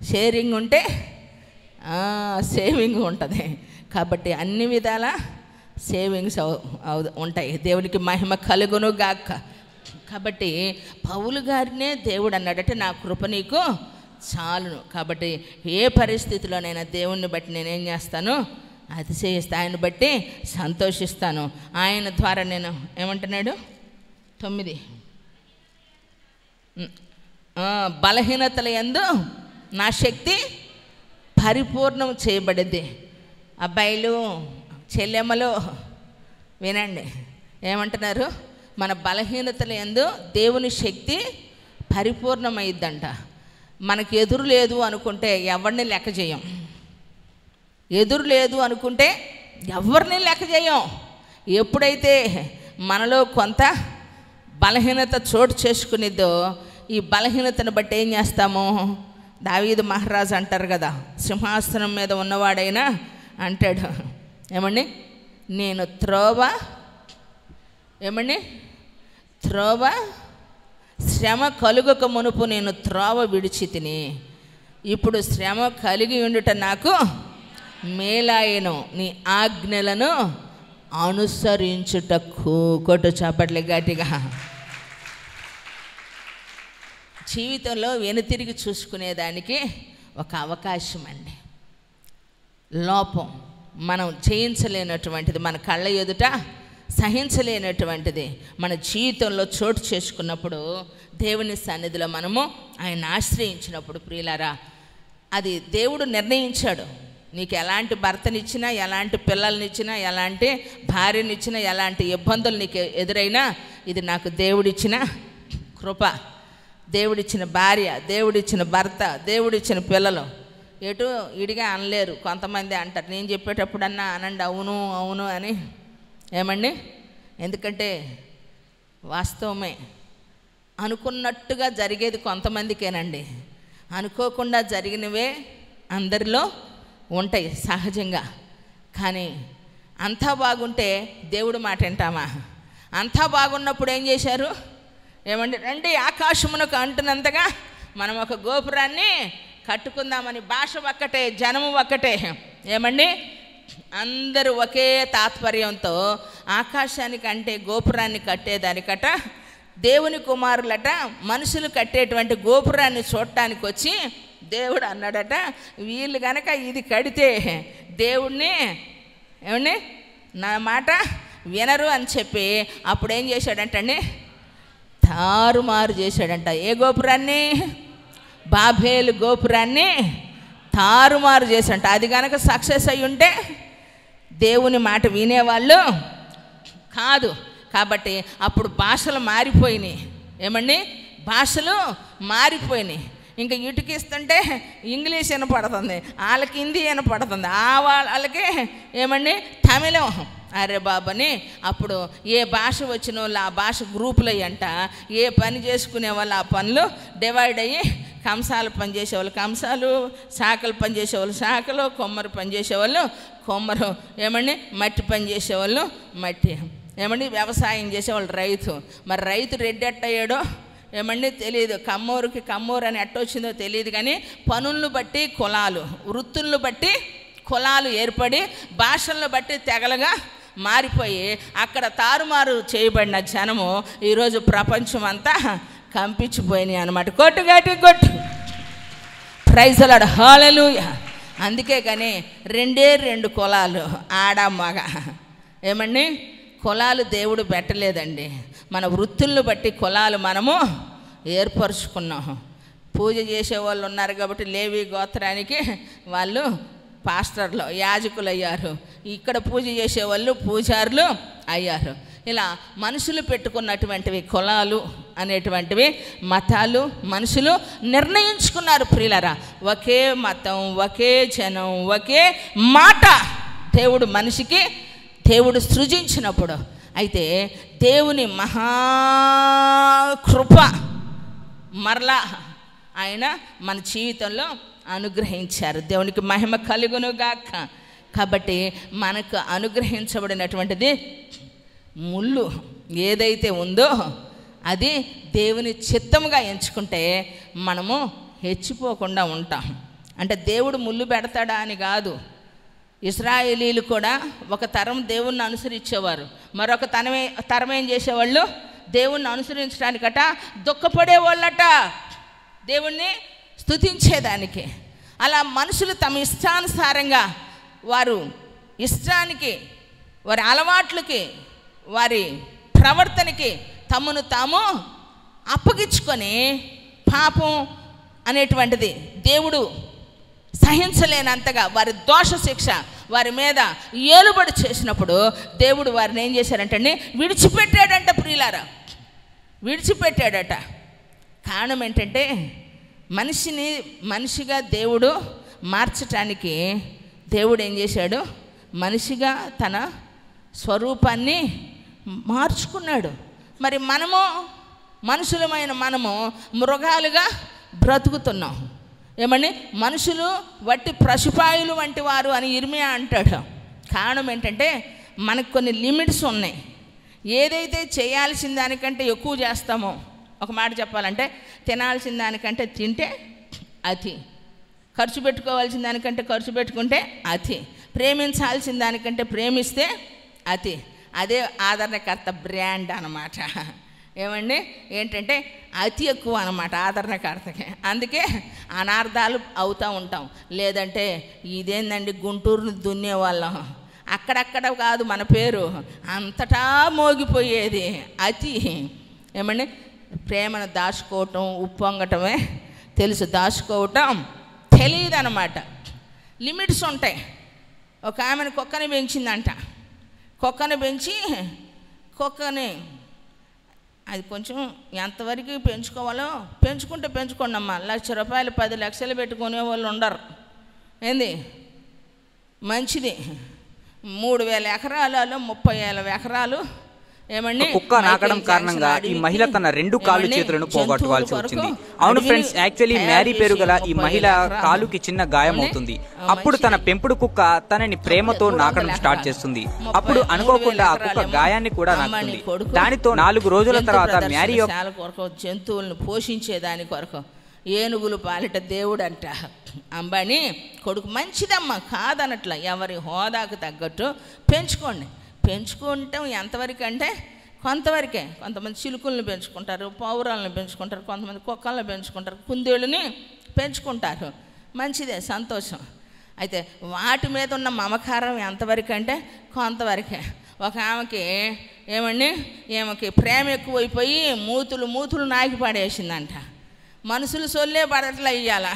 షేరింగ్ ఉంటే సేవింగ్ ఉంటుంది. కాబట్టి అన్ని విధాల సేవింగ్స్ ఉంటాయి. దేవునికి మహిమ కలుగును గాక. కాబట్టి పౌలు గారినే దేవుడు అన్నాడంటే నా కృప నీకు చాలును. కాబట్టి ఏ పరిస్థితిలోనైనా దేవుణ్ణి బట్టి నేనేం చేస్తాను? అతిశయిస్తా, ఆయన బట్టి సంతోషిస్తాను. ఆయన ద్వారా నేను ఏమంటున్నాడు? 9 బలహీనతల యందు నా శక్తి పరిపూర్ణం చేయబడింది. అబ్బాయిలు చెల్లెమ్మలు వినండి, ఏమంటున్నారు? మన బలహీనతల యందు దేవుని శక్తి పరిపూర్ణమైద్దంట. మనకు ఎదురు లేదు అనుకుంటే ఎవరిని లెక్క చేయం. ఎదురు లేదు అనుకుంటే ఎవరిని లెక్క చేయం. ఎప్పుడైతే మనలో కొంత బలహీనత చోటు చేసుకునిద్దో, ఈ బలహీనతను బట్టి ఏం చేస్తాము? దావీదు మహారాజు అంటారు కదా, సింహాసనం మీద ఉన్నవాడైనా అంటాడు, ఏమండి, నేను త్రోవ శ్రమ కలుగక మునుపు నేను త్రోవ విడిచి తిని, ఇప్పుడు శ్రమ కలిగి ఉండుట నాకు మేలాయను, నీ ఆజ్ఞలను అనుసరించుటకు. కొట్టు చప్పట్లే గట్టిగా. జీవితంలో వెనుతిరిగి చూసుకునేదానికి ఒక అవకాశం అండి. లోపం మనం జయించలేనటువంటిది, మన కళ్ళ ఎదుట సహించలేనటువంటిది మన జీవితంలో చోటు చేసుకున్నప్పుడు, దేవుని సన్నిధిలో మనము ఆయన ఆశ్రయించినప్పుడు ప్రియులారా, అది దేవుడు నిర్ణయించాడు. నీకు ఎలాంటి భర్తనిచ్చినా, ఎలాంటి పిల్లల్నిచ్చినా, ఎలాంటి భార్యనిచ్చినా, ఎలాంటి ఇబ్బందులు నీకు ఎదురైనా, ఇది నాకు దేవుడిచ్చిన కృప. దేవుడిచ్చిన భార్య, దేవుడిచ్చిన భర్త, దేవుడిచ్చిన పిల్లలు. ఎటు ఇడిగా అనలేరు. కొంతమంది అంటారు, నేను చెప్పేటప్పుడన్నా అనండి అవును అవును అని. ఏమండి, ఎందుకంటే వాస్తవమే. అనుకున్నట్టుగా జరిగేది కొంతమందికేనండి, అనుకోకుండా జరిగినవే అందరిలో ఉంటాయి సహజంగా. కానీ అంతా బాగుంటే దేవుడు మాట వింటామా? అంతా బాగున్నప్పుడు ఏం చేశారు? ఏమండి, రండి ఆకాశమునకు అంటున్నంతగా మనం ఒక గోపురాన్ని కట్టుకుందామని, భాష ఒక్కటే, జనము ఒక్కటే, ఏమండి, అందరూ ఒకే తాత్పర్యంతో ఆకాశానికి అంటే గోపురాన్ని కట్టేదానికట దేవుని కుమారులట మనుషులు కట్టేటువంటి గోపురాన్ని చూడటానికి వచ్చి దేవుడు అన్నాడట, వీళ్ళు కనుక ఇది కడితే దేవుణ్ణి ఏమండి నా మాట వినరు అని చెప్పి అప్పుడు ఏం చేశాడంటండి? తారుమారు చేశాడంట. ఏ గోపురాన్ని? బాబేలు గోపురాన్ని తారుమారు చేశాడంట. అది కనుక సక్సెస్ అయి ఉంటే దేవుని మాట వినేవాళ్ళు కాదు. కాబట్టి అప్పుడు భాషలు మారిపోయినాయి. ఏమండి, భాషలు మారిపోయినాయి. ఇంకా ఇటుకిస్తుంటే ఇంగ్లీష్ వినపడుతుంది, వాళ్ళకి హిందీ వినపడుతుంది, వాళ్ళకి ఏమండి తమిళం. అరే బాబని అప్పుడు ఏ భాష వచ్చిన వాళ్ళు ఆ భాష గ్రూపులు అయ్యంట, ఏ పని చేసుకునే వాళ్ళు ఆ పనులు డివైడ్ అయ్యి, కంసాలు పనిచేసేవాళ్ళు కంసాలు, శాఖలు పనిచేసేవాళ్ళు శాఖలు, కొమ్మరు పనిచేసేవాళ్ళు కొమ్మరు, ఏమండి మట్టి పని చేసేవాళ్ళు మట్టి, ఏమండి వ్యవసాయం చేసేవాళ్ళు రైతు. మరి రైతు రెడ్డి ఎట్టయ్యాడో ఏమండి తెలియదు, కమ్మూరు అని ఎట్టొచ్చిందో తెలియదు, కానీ పనులను బట్టి కులాలు, వృత్తులను బట్టి కులాలు ఏర్పడి భాషలను బట్టి తెగలుగా మారిపోయి అక్కడ తారుమారు చేయబడిన జనము ఈరోజు ప్రపంచం అంతా కంపించిపోయినాయి అన్నమాట. కొట్టు ప్రైజ్ ది లార్డ్, హల్లెలూయా. అందుకే కానీ 2 కులాలు, ఆడ మగ. ఏమండి కులాలు దేవుడు పెట్టలేదండి, మన వృత్తులను బట్టి కులాలు మనము ఏర్పరచుకున్నాం. పూజ చేసేవాళ్ళు ఉన్నారు కాబట్టి లేవి గోత్రానికి వాళ్ళు పాస్టర్లు, యాజకులు అయ్యారు. ఇక్కడ పూజ చేసేవాళ్ళు పూజారులు అయ్యారు. ఇలా మనుషులు పెట్టుకున్నటువంటివి కులాలు అనేటువంటివి, మతాలు మనుషులు నిర్ణయించుకున్నారు. ప్రియులారా, ఒకే మతం, ఒకే జనం, ఒకే మాట దేవుడు మనిషికి దేవుడు సృజించినప్పుడు, అయితే దేవుని మహాకృప మరలా ఆయన మన జీవితంలో అనుగ్రహించారు. దేవునికి మహిమ కలుగును గాక. కాబట్టి మనకు అనుగ్రహించబడినటువంటిది ముళ్ళు ఏదైతే ఉందో అది దేవుని చిత్తముగా ఎంచుకుంటే మనము హెచ్చిపోకుండా ఉంటాం. అంటే దేవుడు ముళ్ళు పెడతాడా అని కాదు. ఇశ్రాయేలీలు కూడా ఒక తరం దేవుణ్ణి అనుసరించేవారు, మరొక తరం ఏం చేసేవాళ్ళు, దేవుణ్ణి అనుసరించడానికట దుఃఖపడేవాళ్ళట, దేవుణ్ణి స్తుతించేదానికి. అలా మనుషులు తమ ఇష్టానుసారంగా వారు ఇష్టానికి, వారి అలవాట్లకి, వారి ప్రవర్తనకి తమను తాము అప్పగించుకొని పాపం అనేటువంటిది దేవుడు సహించలేనంతగా వారి దోష శిక్ష వారి మీద ఏలుబడి చేసినప్పుడు దేవుడు వారిని ఏం చేశారంటే విడిచిపెట్టాడంట. ప్రియులారా, విడిచిపెట్టాడట. కారణం ఏంటంటే మనిషిని మనిషిగా దేవుడు మార్చటానికి దేవుడు ఏం చేశాడు, మనిషిగా తన స్వరూపాన్ని మార్చుకున్నాడు. మరి మనము మనుషులమైన మనము మృగాలుగా బ్రతుకుతున్నాం. ఏమని, మనుషులు వట్టి పశుపాయులు వంటి వారు అని ఇర్మియా అంటాడు. కారణం ఏంటంటే మనకు కొన్ని లిమిట్స్ ఉన్నాయి. ఏదైతే చేయాల్సిన దానికంటే ఎక్కువ చేస్తామో, ఒక మాట చెప్పాలంటే తినాల్సిన దానికంటే తింటే అతి, ఖర్చు పెట్టుకోవాల్సిన దానికంటే ఖర్చు పెట్టుకుంటే అతి, ప్రేమించాల్సిన దానికంటే ప్రేమిస్తే అతి. అదే ఆదరణకర్త బ్రాండ్ అన్నమాట. ఏమండి, ఏంటంటే అతి ఎక్కువ అన్నమాట ఆదరణకర్తకి. అందుకే అనార్థాలు అవుతూ ఉంటాం. లేదంటే ఇదేందండి గుంటూరుని దున్నేవాళ్ళం, అక్కడక్కడ కాదు మన పేరు, అంతటా మోగిపోయేది అతి. ఏమండి, ప్రేమను దాచుకోవటం ఉప్పొంగటమే తెలుసు, దాచుకోవటం తెలియదు అన్నమాట. లిమిట్స్ ఉంటాయి. ఒక ఆమెను కుక్కని పెంచిందంట. కుక్కని పెంచి కుక్కని అది కొంచెం ఎంతవరకు పెంచుకోవాలో పెంచుకోండి అమ్మా. 1,00,000 రూపాయలు 10 లక్షలు పెట్టుకునే వాళ్ళు ఉండరు. ఏంది మంచిది. 3,000 ఎకరాలలో 30,000 ఎకరాలు ఏమండి కుక్క నాకడం కారణంగా ఈ మహిళ తన 2 కాళ్ళు చేతులను పోగొట్టుకోవాల్సి వచ్చింది. అవును ఫ్రెండ్స్, యాక్చువల్లీ మ్యారీ పేరు గల ఈ మహిళ కాలుకి చిన్న గాయం అవుతుంది. అప్పుడు తన పెంపుడు కుక్క తనని ప్రేమతో నాకడం స్టార్ట్ చేస్తుంది. అప్పుడు అనుకోకుండా ఆ కుక్క గాయాన్ని కూడా నాకుతుంది. దానితో 4 రోజుల తర్వాత మ్యారీ కొరకు జంతువులను పోషించేదాని కొరకు ఏనుగులు పాలిట దేవుడు అంట. అంబానీ కొడుకు మంచిదమ్మా, కాదనట్ల, ఎవరి హోదాకు తగ్గట్టు పెంచుకోండి. పెంచుకుంటాం ఎంతవరకు అంటే కొంతవరకే. కొంతమంది చిలుకలను పెంచుకుంటారు, పావురాలను పెంచుకుంటారు, కొంతమంది కుక్కలను పెంచుకుంటారు, కుందేళ్ళని పెంచుకుంటారు. మంచిదే, సంతోషం. అయితే వాటి మీద ఉన్న మమకారం ఎంతవరకు అంటే కొంతవరకే. ఒక ఆమెకి ఏమండి, ఈమెకి ప్రేమ ఎక్కువైపోయి మూతులు నాకి పడేసిందంట. మనుషులు సొల్లే పడట్లా ఇయ్యాల.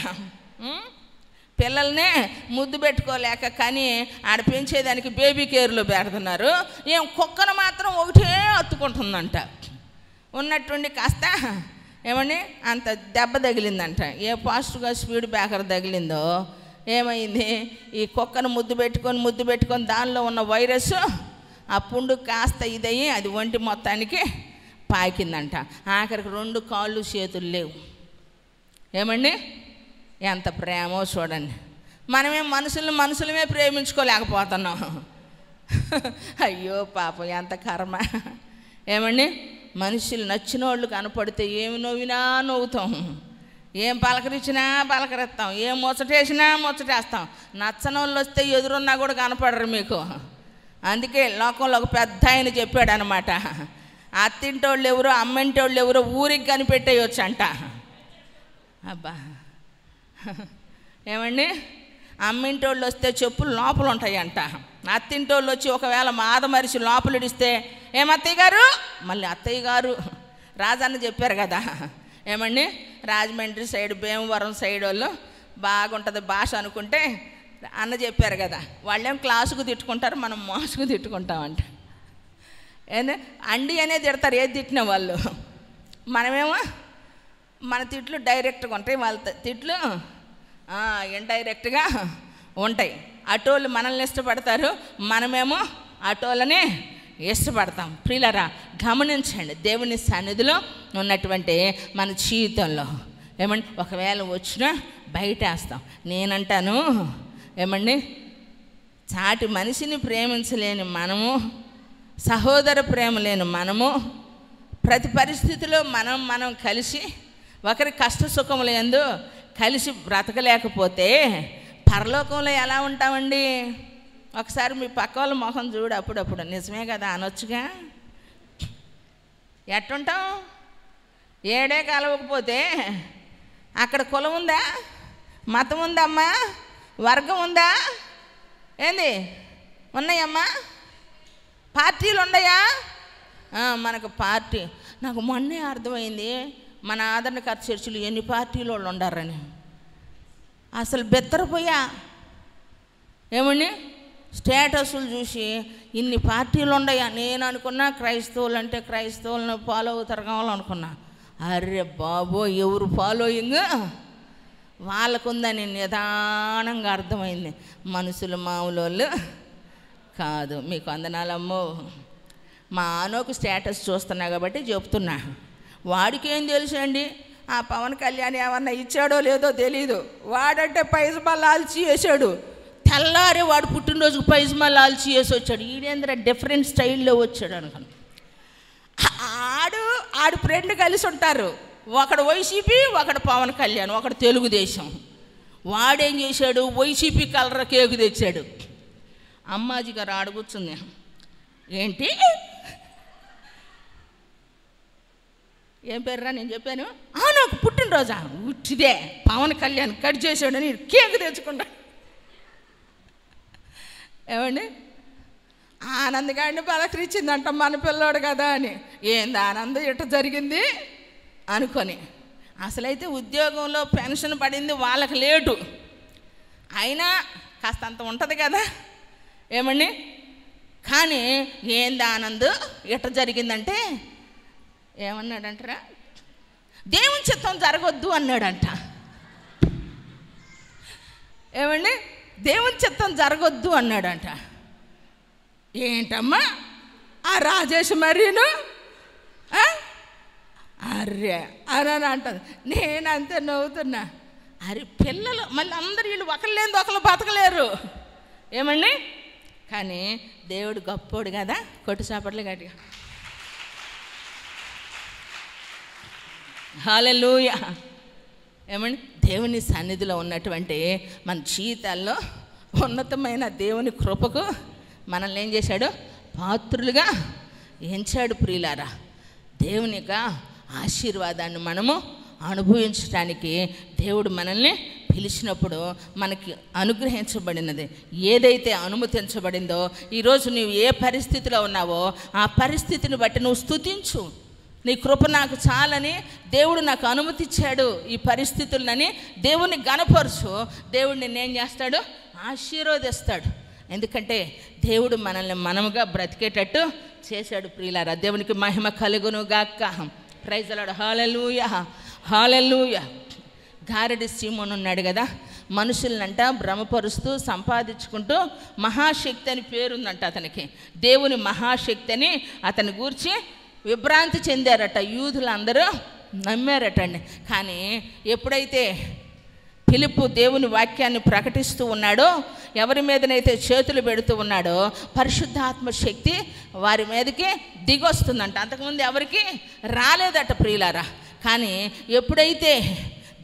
పిల్లల్నే ముద్దు పెట్టుకోలేక కానీ ఆడ పెంచేదానికి బేబీ కేర్లో పెడుతున్నారు. ఏం కుక్కను మాత్రం ఒకటే అత్తుకుంటుందంట. ఉన్నట్టుండి కాస్త ఏమండి అంత దెబ్బ తగిలిందంట. ఏ ఫాస్ట్గా స్పీడ్ బ్రేకర్ తగిలిందో ఏమైంది, ఈ కుక్కను ముద్దు పెట్టుకొని దానిలో ఉన్న వైరస్ ఆ పుండు కాస్త ఇదయ్యి అది ఒంటి మొత్తానికి పాకిందంట. ఆఖరికి 2 కాళ్ళు చేతులు లేవు. ఏమండి, ఎంత ప్రేమో చూడండి. మనమే మనుషులమే ప్రేమించుకోలేకపోతున్నాం. అయ్యో పాపం, ఎంత కర్మ. ఏమండి, మనుషులు నచ్చిన వాళ్ళు కనపడితే ఏమి నవ్వినా నవ్వుతాం, ఏం పలకరించినా పలకరిస్తాం, ఏం ముచ్చటేసినా ముచ్చటేస్తాం. నచ్చని వాళ్ళు వస్తే ఎదురున్నా కూడా కనపడరు మీకు. అందుకే లోకంలో ఒక పెద్ద ఆయన చెప్పాడు అనమాట, అత్తింటోళ్ళు ఎవరు అమ్మింటోళ్ళు ఎవరు ఊరికి కనిపెట్టేయచ్చు అంట. అబ్బా ఏమండి, అమ్మింటోళ్ళు వస్తే చెప్పులు లోపల ఉంటాయంట, అత్తింటోళ్ళు వచ్చి ఒకవేళ మాద మరిచి లోపల ఇడిస్తే ఏమత్తయ్య గారు, మళ్ళీ అత్తయ్య గారు. రాజన్న చెప్పారు కదా, ఏమండి రాజమండ్రి సైడ్ భీమవరం సైడ్ వాళ్ళు బాగుంటుంది భాష అనుకుంటే అన్న చెప్పారు కదా, వాళ్ళేం క్లాసుకు తిట్టుకుంటారు, మనం మోసుకు తిట్టుకుంటామంట. ఏంది అండి అనేది తిడతారు ఏది తిట్టిన వాళ్ళు, మనమేమో మన తిట్లు డైరెక్ట్గా ఉంటాయి, వాళ్ళ తిట్లు ఇండైరెక్ట్గా ఉంటాయి. అటోళ్ళు మనల్ని ఇష్టపడతారు, మనమేమో అటోళ్ళని ఇష్టపడతాం. ప్రియులారా గమనించండి, దేవుని సన్నిధిలో ఉన్నటువంటి మన జీవితంలో ఏమండి ఒకవేళ వచ్చినా బయట వేస్తాం. నేనంటాను ఏమండి, చాటి మనిషిని ప్రేమించలేని మనము, సహోదర ప్రేమ లేని మనము, ప్రతి పరిస్థితిలో మనం కలిసి ఒకరి కష్ట సుఖములు యందు కలిసి బ్రతకలేకపోతే పరలోకంలో ఎలా ఉంటామండి? ఒకసారి మీ పక్క వాళ్ళ మొహం చూడు, అప్పుడప్పుడు నిజమే కదా అనొచ్చుగా. ఎట్టుంటాం? ఏడే కలవకపోతే అక్కడ కులం ఉందా, మతం ఉందమ్మా, వర్గం ఉందా, ఏంది ఉన్నాయమ్మా, పార్టీలు ఉన్నాయా? మనకు పార్టీ, నాకు మొన్నే అర్థమైంది మన ఆదరణకర్త చర్చిలు ఎన్ని పార్టీలు వాళ్ళు ఉండారని. అసలు బెత్తరపోయా ఏమండి, స్టేటస్లు చూసి ఇన్ని పార్టీలు ఉన్నాయా. నేను అనుకున్నా క్రైస్తవులు అంటే క్రైస్తవులను ఫాలో అవుతారు కావాలనుకున్నా. అరే బాబో, ఎవరు ఫాలోయింగ్ వాళ్ళకుందని నిదానంగా అర్థమైంది. మనుషులు మామూలు వాళ్ళు కాదు. మీకు వందనాలమ్మో. మా ఆనోకు స్టేటస్ చూస్తున్నా కాబట్టి చెప్తున్నా. వాడికి ఏం తెలుసు అండి, ఆ పవన్ కళ్యాణ్ ఏమన్నా ఇచ్చాడో లేదో తెలీదు. వాడంటే పైజమా లాల్చి వేసాడు, తెల్లారి వాడు పుట్టినరోజుకు పైజమా లాల్చి వేసి వచ్చాడు. ఈడేంద్ర డిఫరెంట్ స్టైల్లో వచ్చాడు అనుకున్నాను. ఆడు ఫ్రెండ్ కలిసి ఉంటారు, ఒకడు వైసీపీ, ఒకడు పవన్ కళ్యాణ్, ఒకడు తెలుగుదేశం. వాడేం చేశాడు, వైసీపీ కలర్ కేకు తెచ్చాడు. అమ్మాజీ గారు ఆడ కూర్చుంది, ఏంటి ఏం పేరురా నేను చెప్పాను, నాకు పుట్టినరోజా, ఉట్టిదే పవన్ కళ్యాణ్ కట్ చేసాడని కేకు తెచ్చుకుంటా. ఏమండి, ఆనందగాడిని పలకరించిందంట మన పిల్లోడు కదా అని. ఏంది ఆనందం ఇట్ట జరిగింది అనుకొని. అసలైతే ఉద్యోగంలో పెన్షన్ పడింది వాళ్ళకి లేటు, అయినా కాస్తంత ఉంటుంది కదా ఏమండి. కానీ ఏంది ఆనందం ఇట్ట జరిగిందంటే ఏమన్నాడంటారా, దేవుని చిత్తం జరగొద్దు అన్నాడంట. ఏమండి, దేవుని చిత్తం జరగొద్దు అన్నాడంట. ఏంటమ్మా ఆ రాజేష్ మరీను అర్రే అని అంటది. నేనంతే నవ్వుతున్నా. అరే పిల్లలు మళ్ళీ అందరు వీళ్ళు ఒకరు లేని ఒకరు బతకలేరు ఏమండి. కానీ దేవుడు గొప్పోడు కదా. కొట్టు చాపట్లు గట్టిగా హల్లెలూయా. ఏమండి, దేవుని సన్నిధిలో ఉన్నటువంటి మన జీవితాల్లో ఉన్నతమైన దేవుని కృపకు మనల్ని ఏం చేశాడు, పాత్రులుగా ఎంచాడు. ప్రియులారా, దేవుని యొక్క ఆశీర్వాదాన్ని మనము అనుభవించడానికి దేవుడు మనల్ని పిలిచినప్పుడు మనకి అనుగ్రహించబడినది ఏదైతే అనుమతించబడిందో, ఈరోజు నువ్వు ఏ పరిస్థితిలో ఉన్నావో ఆ పరిస్థితిని బట్టి నువ్వు స్తుతించు. నీ కృప నాకు చాలని దేవుడు నాకు అనుమతి ఇచ్చాడు ఈ పరిస్థితులని దేవుని గణపరచు. దేవుడు నిన్నేం చేస్తాడు, ఆశీర్వదిస్తాడు. ఎందుకంటే దేవుడు మనల్ని మనముగా బ్రతికేటట్టు చేశాడు. ప్రియులారా, దేవునికి మహిమ కలుగును గాక. Praise the Lord. Hallelujah, hallelujah. గారడి సీమోను ఉన్నాడు కదా, మనుషులనంట భ్రమపరుస్తూ సంపాదించుకుంటూ మహాశక్తి అని పేరుందంట అతనికి. దేవుని మహాశక్తి అని అతని గూర్చి విభ్రాంతి చెందారట, యూదులు అందరూ నమ్మారటండి. కానీ ఎప్పుడైతే ఫిలిప్పు దేవుని వాక్యాన్ని ప్రకటిస్తూ ఉన్నాడో, ఎవరి మీదనైతే చేతులు పెడుతూ ఉన్నాడో పరిశుద్ధాత్మ శక్తి వారి మీదకి దిగొస్తుందంట. అంతకుముందు ఎవరికి రాలేదట ప్రియులారా. కానీ ఎప్పుడైతే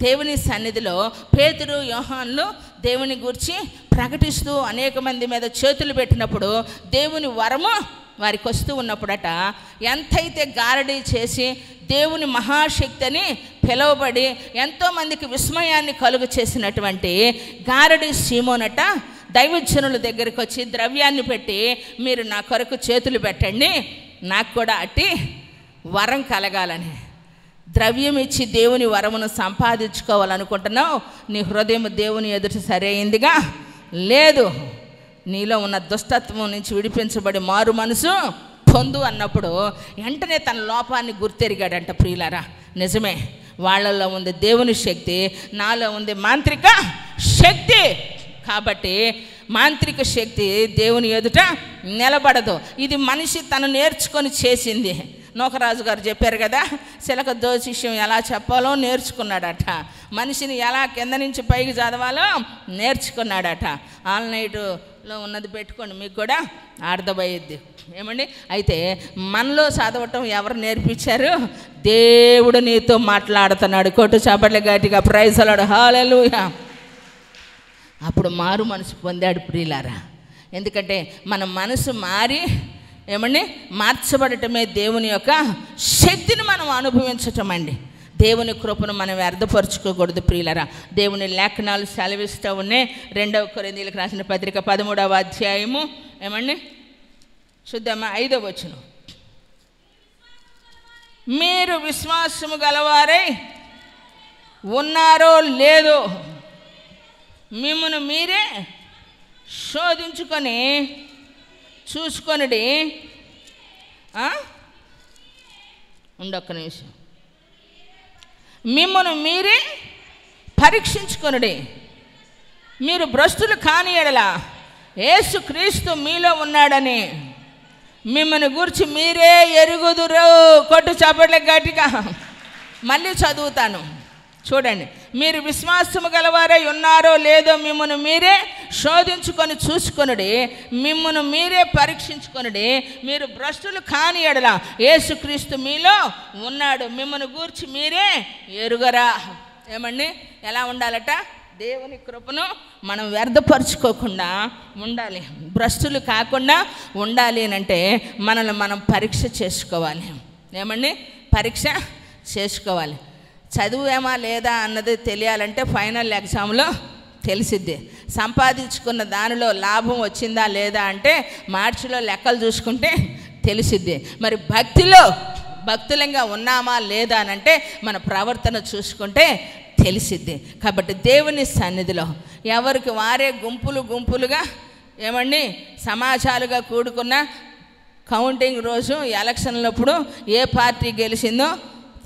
దేవుని సన్నిధిలో పేతురు యోహానులు దేవుని గురించి ప్రకటిస్తూ అనేక మంది మీద చేతులు పెట్టినప్పుడు దేవుని వరము వారికి వస్తూ ఉన్నప్పుడట, ఎంతైతే గారడీ చేసి దేవుని మహాశక్తి అని పిలువబడి ఎంతోమందికి విస్మయాన్ని కలుగు చేసినటువంటి గారడీ సీమోనట దైవజనుల దగ్గరికి వచ్చి ద్రవ్యాన్ని పెట్టి, మీరు నా కొరకు చేతులు పెట్టండి, నాకు కూడా అట్టి వరం కలగాలని. ద్రవ్యం ఇచ్చి దేవుని వరమును సంపాదించుకోవాలనుకుంటున్నావు, నీ హృదయం దేవుని ఎదుట సరైందిగా లేదు. నీలో ఉన్న దుష్టత్వం నుంచి విడిపించబడి మారు మనసు పొందు అన్నప్పుడు వెంటనే తన లోపాన్ని గుర్తెరిగాడంట ప్రియులారా. నిజమే, వాళ్ళల్లో ఉంది దేవుని శక్తి, నాలో ఉంది మాంత్రిక శక్తి. కాబట్టి మాంత్రిక శక్తి దేవుని ఎదుట నిలబడదు. ఇది మనిషి తను నేర్చుకొని చేసింది. నూకరాజు గారు చెప్పారు కదా, చిలక జ్యోతిష్యం ఎలా చెప్పాలో నేర్చుకున్నాడట, మనిషిని ఎలా కింద నుంచి పైకి చదవాలో నేర్చుకున్నాడట. ఆల్ నైట్లో ఉన్నది పెట్టుకోండి, మీకు కూడా అర్థమయ్యిద్ది. ఏమండి, అయితే మనలో చదవటం ఎవరు నేర్పించారు? దేవుడు నీతో మాట్లాడుతున్నాడు. కొట్టు చప్పట్ల గట్టిగా ప్రైజ్ అలాడు, హల్లెలూయా. అప్పుడు మారు మనసు పొందాడు ప్రియులారా. ఎందుకంటే మన మనసు మారి ఏమండి మార్చబడటమే దేవుని యొక్క శక్తిని మనం అనుభవించటం అండి. దేవుని కృపను మనం వ్యర్థపరుచుకోకూడదు ప్రియులారా. దేవుని లేఖనాలు సెలవిస్తూ ఉన్నాయి. 2 కొరింథీయులకు రాసిన పత్రిక 13వ అధ్యాయము ఏమండి చూద్దామా, 5వ వచనం. మీరు విశ్వాసము గలవారై ఉన్నారో లేదో మిమ్మును మీరే శోధించుకొని చూసుకొనిడి. ఉండొక్క నిమిషం. మిమ్మును మీరే పరీక్షించుకొనిడి. మీరు భ్రష్టులు కాని ఎడల యేసుక్రీస్తు మీలో ఉన్నాడని మిమ్మల్ని గురించి మీరే ఎరుగుదురు. కొట్టు చప్పట్ల గట్టిగా మళ్ళీ చదువుతాను చూడండి. మీరు విశ్వాసము గలవారై ఉన్నారో లేదో మిమ్మల్ని మీరే శోధించుకొని చూసుకొనుడి, మిమ్మల్ని మీరే పరీక్షించుకొనుడి. మీరు భ్రష్టులు కాని ఎడల యేసుక్రీస్తు మీలో ఉన్నాడు, మిమ్మల్ని గూర్చి మీరే ఎరుగరా. ఏమండి, ఎలా ఉండాలట? దేవుని కృపను మనం వ్యర్థపరుచుకోకుండా ఉండాలి, భ్రష్టులు కాకుండా ఉండాలి అంటే మనల్ని మనం పరీక్ష చేసుకోవాలి. ఏమండి, పరీక్ష చేసుకోవాలి. చదువేమా లేదా అన్నది తెలియాలంటే ఫైనల్ ఎగ్జామ్లో తెలిసిద్ది. సంపాదించుకున్న దానిలో లాభం వచ్చిందా లేదా అంటే మార్చిలో లెక్కలు చూసుకుంటే తెలిసిద్ది. మరి భక్తులంగా ఉన్నామా లేదా అని అంటే మన ప్రవర్తన చూసుకుంటే తెలిసిద్ది. కాబట్టి దేవుని సన్నిధిలో ఎవరికి వారే గుంపులుగా ఏమండి సమాజాలుగా కూడుకున్న కౌంటింగ్ రోజు ఎలక్షన్లప్పుడు ఏ పార్టీ గెలిచిందో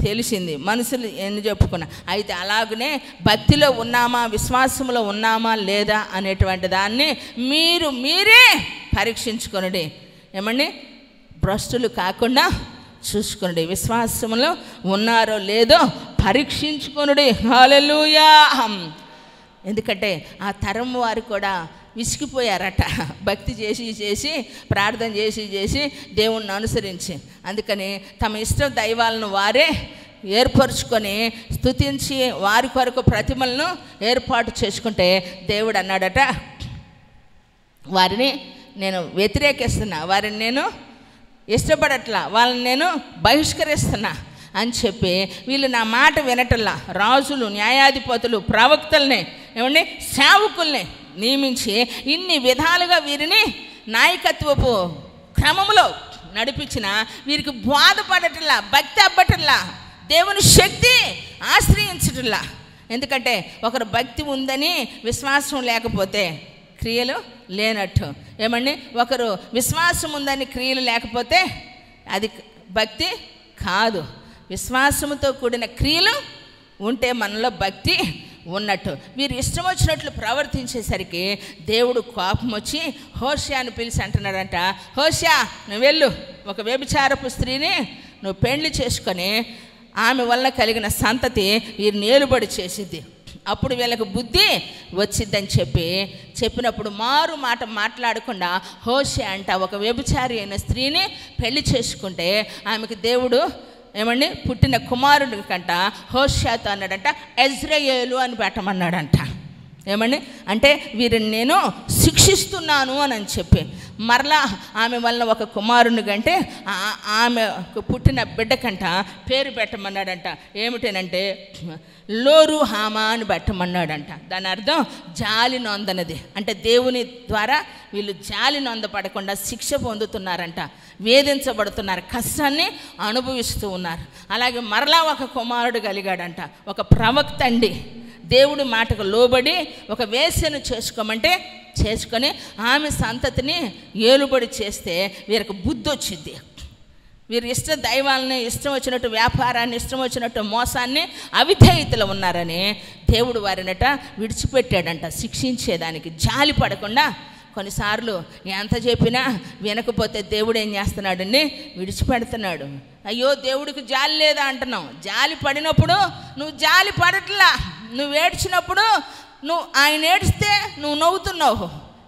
తెలిసింది, మనుషులు ఎన్ని చెప్పుకున్నా. అయితే అలాగనే భక్తిలో ఉన్నామా, విశ్వాసంలో ఉన్నామా లేదా అనేటువంటి దాన్ని మీరే పరీక్షించుకొనుడి. ఏమండి, భ్రష్టులు కాకుండా చూసుకొనుడి. విశ్వాసంలో ఉన్నారో లేదో పరీక్షించుకొనుడి. హల్లెలూయా. ఎందుకంటే ఆ తరం వారు కూడా విసిగిపోయారట, భక్తి చేసి ప్రార్థన చేసి దేవుణ్ణి అనుసరించి. అందుకని తమ ఇష్ట దైవాలను వారే ఏర్పరచుకొని స్తుతించి వారి కొరకు ప్రతిమలను ఏర్పాటు చేసుకుంటే దేవుడు అన్నాడట, వారిని నేను వ్యతిరేకిస్తున్నా, వారిని నేను ఇష్టపడట్లా, వాళ్ళని నేను బహిష్కరిస్తున్నా అని చెప్పి వీళ్ళు నా మాట వినటల్లా రాజులు, న్యాయాధిపతులు, ప్రవక్తల్ని ఏమండి సేవకుల్ని నియమించి ఇన్ని విధాలుగా వీరిని నాయకత్వపు క్రమంలో నడిపించిన వీరికి బాధపడటల్లా, భక్తి అబ్బటల్లా, దేవుని శక్తి ఆశ్రయించటల్లా. ఎందుకంటే ఒకరు భక్తి ఉందని విశ్వాసం లేకపోతే క్రియలు లేనట్టు. ఏమండి, ఒకరు విశ్వాసం ఉందని క్రియలు లేకపోతే అది భక్తి కాదు. విశ్వాసముతో కూడిన క్రియలు ఉంటే మనలో భక్తి ఉన్నట్టు. వీరు ఇష్టం వచ్చినట్లు ప్రవర్తించేసరికి దేవుడు కోపం వచ్చి హోషేయాను పిలిచి అంటున్నాడంట, హోషేయా నువ్వు వెళ్ళు, ఒక వ్యభిచారపు స్త్రీని నువ్వు పెండ్లి చేసుకొని ఆమె వల్ల కలిగిన సంతతి వీరిని ఏలుబడి చేసిద్ది అప్పుడు వీళ్ళకు బుద్ధి వచ్చిద్దని చెప్పినప్పుడు మారు మాట మాట్లాడకుండా హోషే అంట ఒక వ్యభిచారి అయిన స్త్రీని పెళ్లి చేసుకుంటే ఆమెకు దేవుడు ఏమండి పుట్టిన కుమారుడి కంట హోషేతో అన్నాడంట ఎజ్రాయేలు అని పెట్టమన్నాడంట. ఏమండి అంటే వీరిని నేను శిక్షిస్తున్నాను అని చెప్పి మరలా ఆమె వలన ఒక కుమారుని కంటే ఆమెకు పుట్టిన బిడ్డకంట పేరు పెట్టమన్నాడంట. ఏమిటనంటే లోరు హామా అని పెట్టమన్నాడంట. దాని అర్థం జాలి నొందనది. అంటే దేవుని ద్వారా వీళ్ళు జాలి నొందపడకుండా శిక్ష పొందుతున్నారంట, వేధించబడుతున్నారు, కష్టాన్ని అనుభవిస్తూ ఉన్నారు. అలాగే మరలా ఒక కుమారుడు కలిగాడంట, ఒక ప్రవక్త అండి. దేవుడి మాటకు లోబడి ఒక వేశ్యను చేసుకోమంటే చేసుకొని ఆమె సంతతిని ఏలుబడి చేస్తే వీరికి బుద్ధి వచ్చింది. వీరు ఇష్ట దైవాలని ఇష్టం వచ్చినట్టు వ్యాపారాన్ని ఇష్టం వచ్చినట్టు మోసాన్ని అవిధేయతలో ఉన్నారని దేవుడు వారినట విడిచిపెట్టాడంట శిక్షించేదానికి. జాలి పడకుండా కొన్నిసార్లు ఎంత చెప్పినా వినకపోతే దేవుడు ఏం చేస్తున్నాడండి విడిచిపెడుతున్నాడు. అయ్యో దేవుడికి జాలి లేదా అంటున్నావు. జాలి పడినప్పుడు నువ్వు జాలి పడట్లా, నువ్వు ఏడ్చినప్పుడు నువ్వు ఆయన ఏడిస్తే నువ్వు నవ్వుతున్నావు.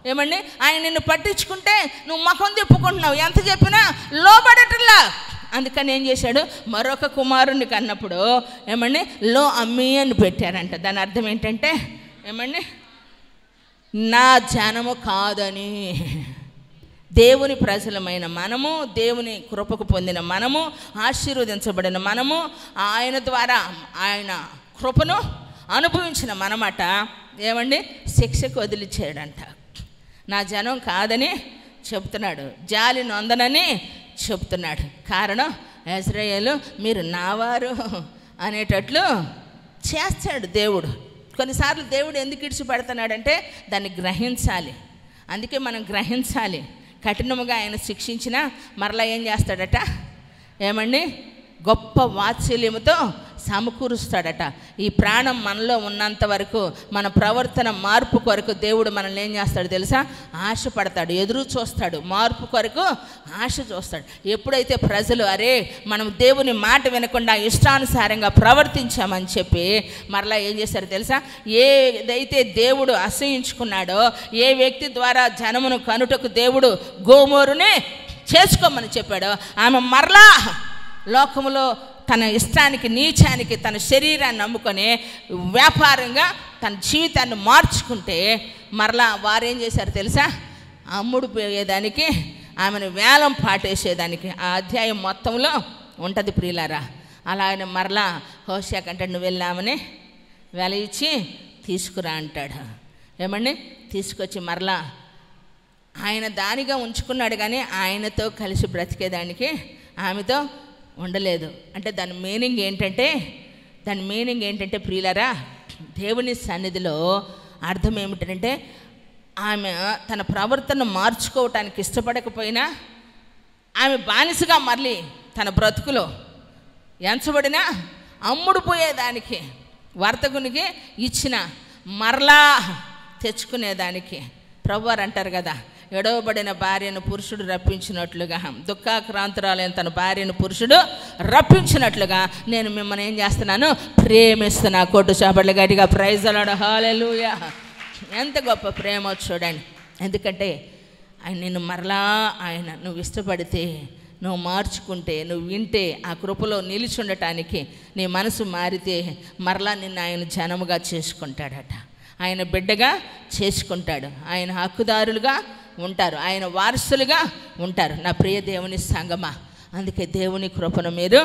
ఏమండి ఆయన నిన్ను పట్టించుకుంటే నువ్వు ముఖం తిప్పుకుంటున్నావు, ఎంత చెప్పినా లోబడట్లా. అందుకని ఏం చేశాడు మరొక కుమారుని కన్నప్పుడు ఏమండి లో అమ్మి అని పెట్టారంట. దాని అర్థం ఏంటంటే ఏమండి నా జనము కాదని. దేవుని ప్రజలమైన మనము, దేవుని కృపకు పొందిన మనము, ఆశీర్వదించబడిన మనము, ఆయన ద్వారా ఆయన కృపను అనుభవించిన మనమాట ఏమండి శిక్షకు వదిలిచ్చాడంట. నా జనం కాదని చెప్తున్నాడు, జాలి నొందనని చెప్తున్నాడు. కారణం ఇశ్రాయేలు మీరు నావారు అనేటట్లు చేస్తాడు దేవుడు. కొన్నిసార్లు దేవుడు ఎందుకు ఇడిచిపెడుతున్నాడంటే దాన్ని గ్రహించాలి. అందుకే మనం గ్రహించాలి. కఠినముగా ఆయన శిక్షించినా మరలా ఏం చేస్తాడట ఏమండి గొప్ప వాత్సల్యముతో సమకూరుస్తాడట. ఈ ప్రాణం మనలో ఉన్నంత వరకు మన ప్రవర్తన మార్పు కొరకు దేవుడు మనల్ని ఏం చేస్తాడు తెలుసా ఆశపడతాడు, ఎదురు చూస్తాడు, మార్పు కొరకు ఆశ చూస్తాడు. ఎప్పుడైతే ప్రజలు అరే మనం దేవుని మాట వినకుండా ఇష్టానుసారంగా ప్రవర్తించామని చెప్పి మరలా ఏం చేశారు తెలుసా, ఏదైతే దేవుడు అసహించుకున్నాడో, ఏ వ్యక్తి ద్వారా జనమును కనుటకు దేవుడు గోమోరునే చేసుకోమని చెప్పాడో, ఆమె మరలా లోకములో తన ఇష్టానికి నీచానికి తన శరీరాన్ని నమ్ముకొని వ్యాపారంగా తన జీవితాన్ని మార్చుకుంటే మరలా వారేం చేశారు తెలుసా, అమ్ముడు పోయేదానికి ఆమెను వేలం పాటేసేదానికి ఆ అధ్యాయం మొత్తంలో ఉంటుంది ప్రియులారా. అలా ఆయన మరలా హోషేయ కంటే నువ్వు వెళ్ళామని వెల ఇచ్చి తీసుకురా అంటాడు. ఏమండి తీసుకొచ్చి మరలా ఆయన దానిగా ఉంచుకున్నాడు, కానీ ఆయనతో కలిసి బ్రతికేదానికి ఆమెతో ఉండలేదు. అంటే దాని మీనింగ్ ఏంటంటే ప్రియులారా, దేవుని సన్నిధిలో అర్థం ఏమిటంటే ఆమె తన ప్రవర్తన మార్చుకోవటానికి ఇష్టపడకపోయినా ఆమె బానిసగా మళ్ళీ తన బ్రతుకులో ఎంచబడినా అమ్ముడు పోయేదానికి వర్తకునికి ఇచ్చిన మరలా తెచ్చుకునేదానికి ప్రభువారు అంటారు కదా, ఎడవబడిన భార్యను పురుషుడు రప్పించినట్లుగా, దుఃఖాక్రాంతురాలైన తన భార్యను పురుషుడు రప్పించినట్లుగా నేను మిమ్మల్ని ఏం చేస్తున్నాను ప్రేమిస్తున్నా. కొట్టు చేపట్లు గట్టిగా ప్రైజ్ అలాడు హల్లెలూయా. ఎంత గొప్ప ప్రేమ చూడండి. ఎందుకంటే ఆయన నిన్ను మరలా ఆయన నువ్వు ఇష్టపడితే, నువ్వు మార్చుకుంటే, నువ్వు వింటే, ఆ కృపలో నిలిచి ఉండటానికి నీ మనసు మారితే మరలా నిన్ను ఆయన జనముగా చేసుకుంటాడట, ఆయన బిడ్డగా చేసుకుంటాడు, ఆయన హక్కుదారులుగా ఉంటారు, ఆయన వారసులుగా ఉంటారు. నా ప్రియ దేవుని సంగమా, అందుకే దేవుని కృపను మీరు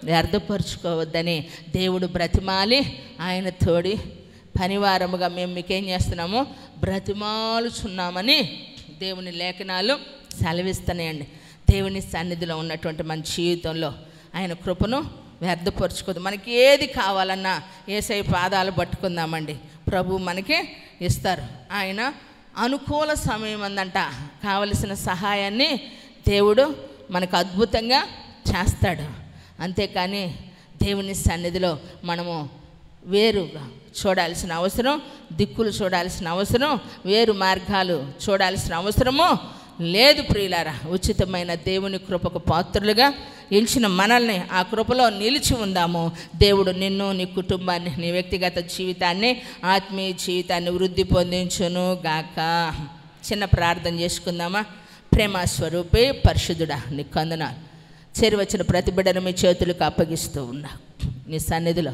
వ్యర్థపరుచుకోవద్దని దేవుడు బ్రతిమాలి ఆయన తోడి పనివారముగా మేము మీకేం చేస్తున్నాము బ్రతిమాలుచున్నామని దేవుని లేఖనాలు సెలవిస్తున్నాయండి. దేవుని సన్నిధిలో ఉన్నటువంటి మన జీవితంలో ఆయన కృపను వ్యర్థపరుచుకోదు. మనకి ఏది కావాలన్నా యేసయ్య పాదాలు పట్టుకుందామండి, ప్రభు మనకి ఇస్తారు. ఆయన అనుకూల సమయం అందంట కావలసిన సహాయాన్ని దేవుడు మనకు అద్భుతంగా చేస్తాడు. అంతేకాని దేవుని సన్నిధిలో మనము వేరుగా చూడాల్సిన అవసరం, దిక్కులు చూడాల్సిన అవసరం, వేరు మార్గాలు చూడాల్సిన అవసరము లేదు ప్రియులారా. ఉచితమైన దేవుని కృపకు పాత్రులుగా ఎంచిన మనల్ని ఆ కృపలో నిలిచి ఉందాము. దేవుడు నిన్ను, నీ కుటుంబాన్ని, నీ వ్యక్తిగత జీవితాన్ని, ఆత్మీయ జీవితాన్ని వృద్ధి పొందించును గాక. చిన్న ప్రార్థన చేసుకుందామా. ప్రేమ స్వరూపే పరిశుద్ధుడా, నీ వందనాలు. చేరువచ్చిన ప్రతి బిడ్డను మీ చేతులకు అప్పగిస్తూ ఉన్నా. నీ సన్నిధిలో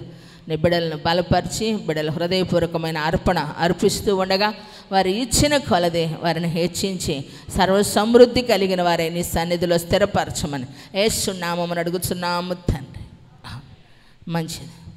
నీ బిడ్డలను బలపరిచి బిడ్డల హృదయపూర్వకమైన అర్పణ అర్పిస్తూ ఉండగా వారు ఇచ్చిన కొలది వారిని హెచ్చించి సర్వసమృద్ధి కలిగిన వారే నీ సన్నిధిలో స్థిరపరచమని యేసు నామమున అడుగుచున్నాము తండ్రి. మంచిది.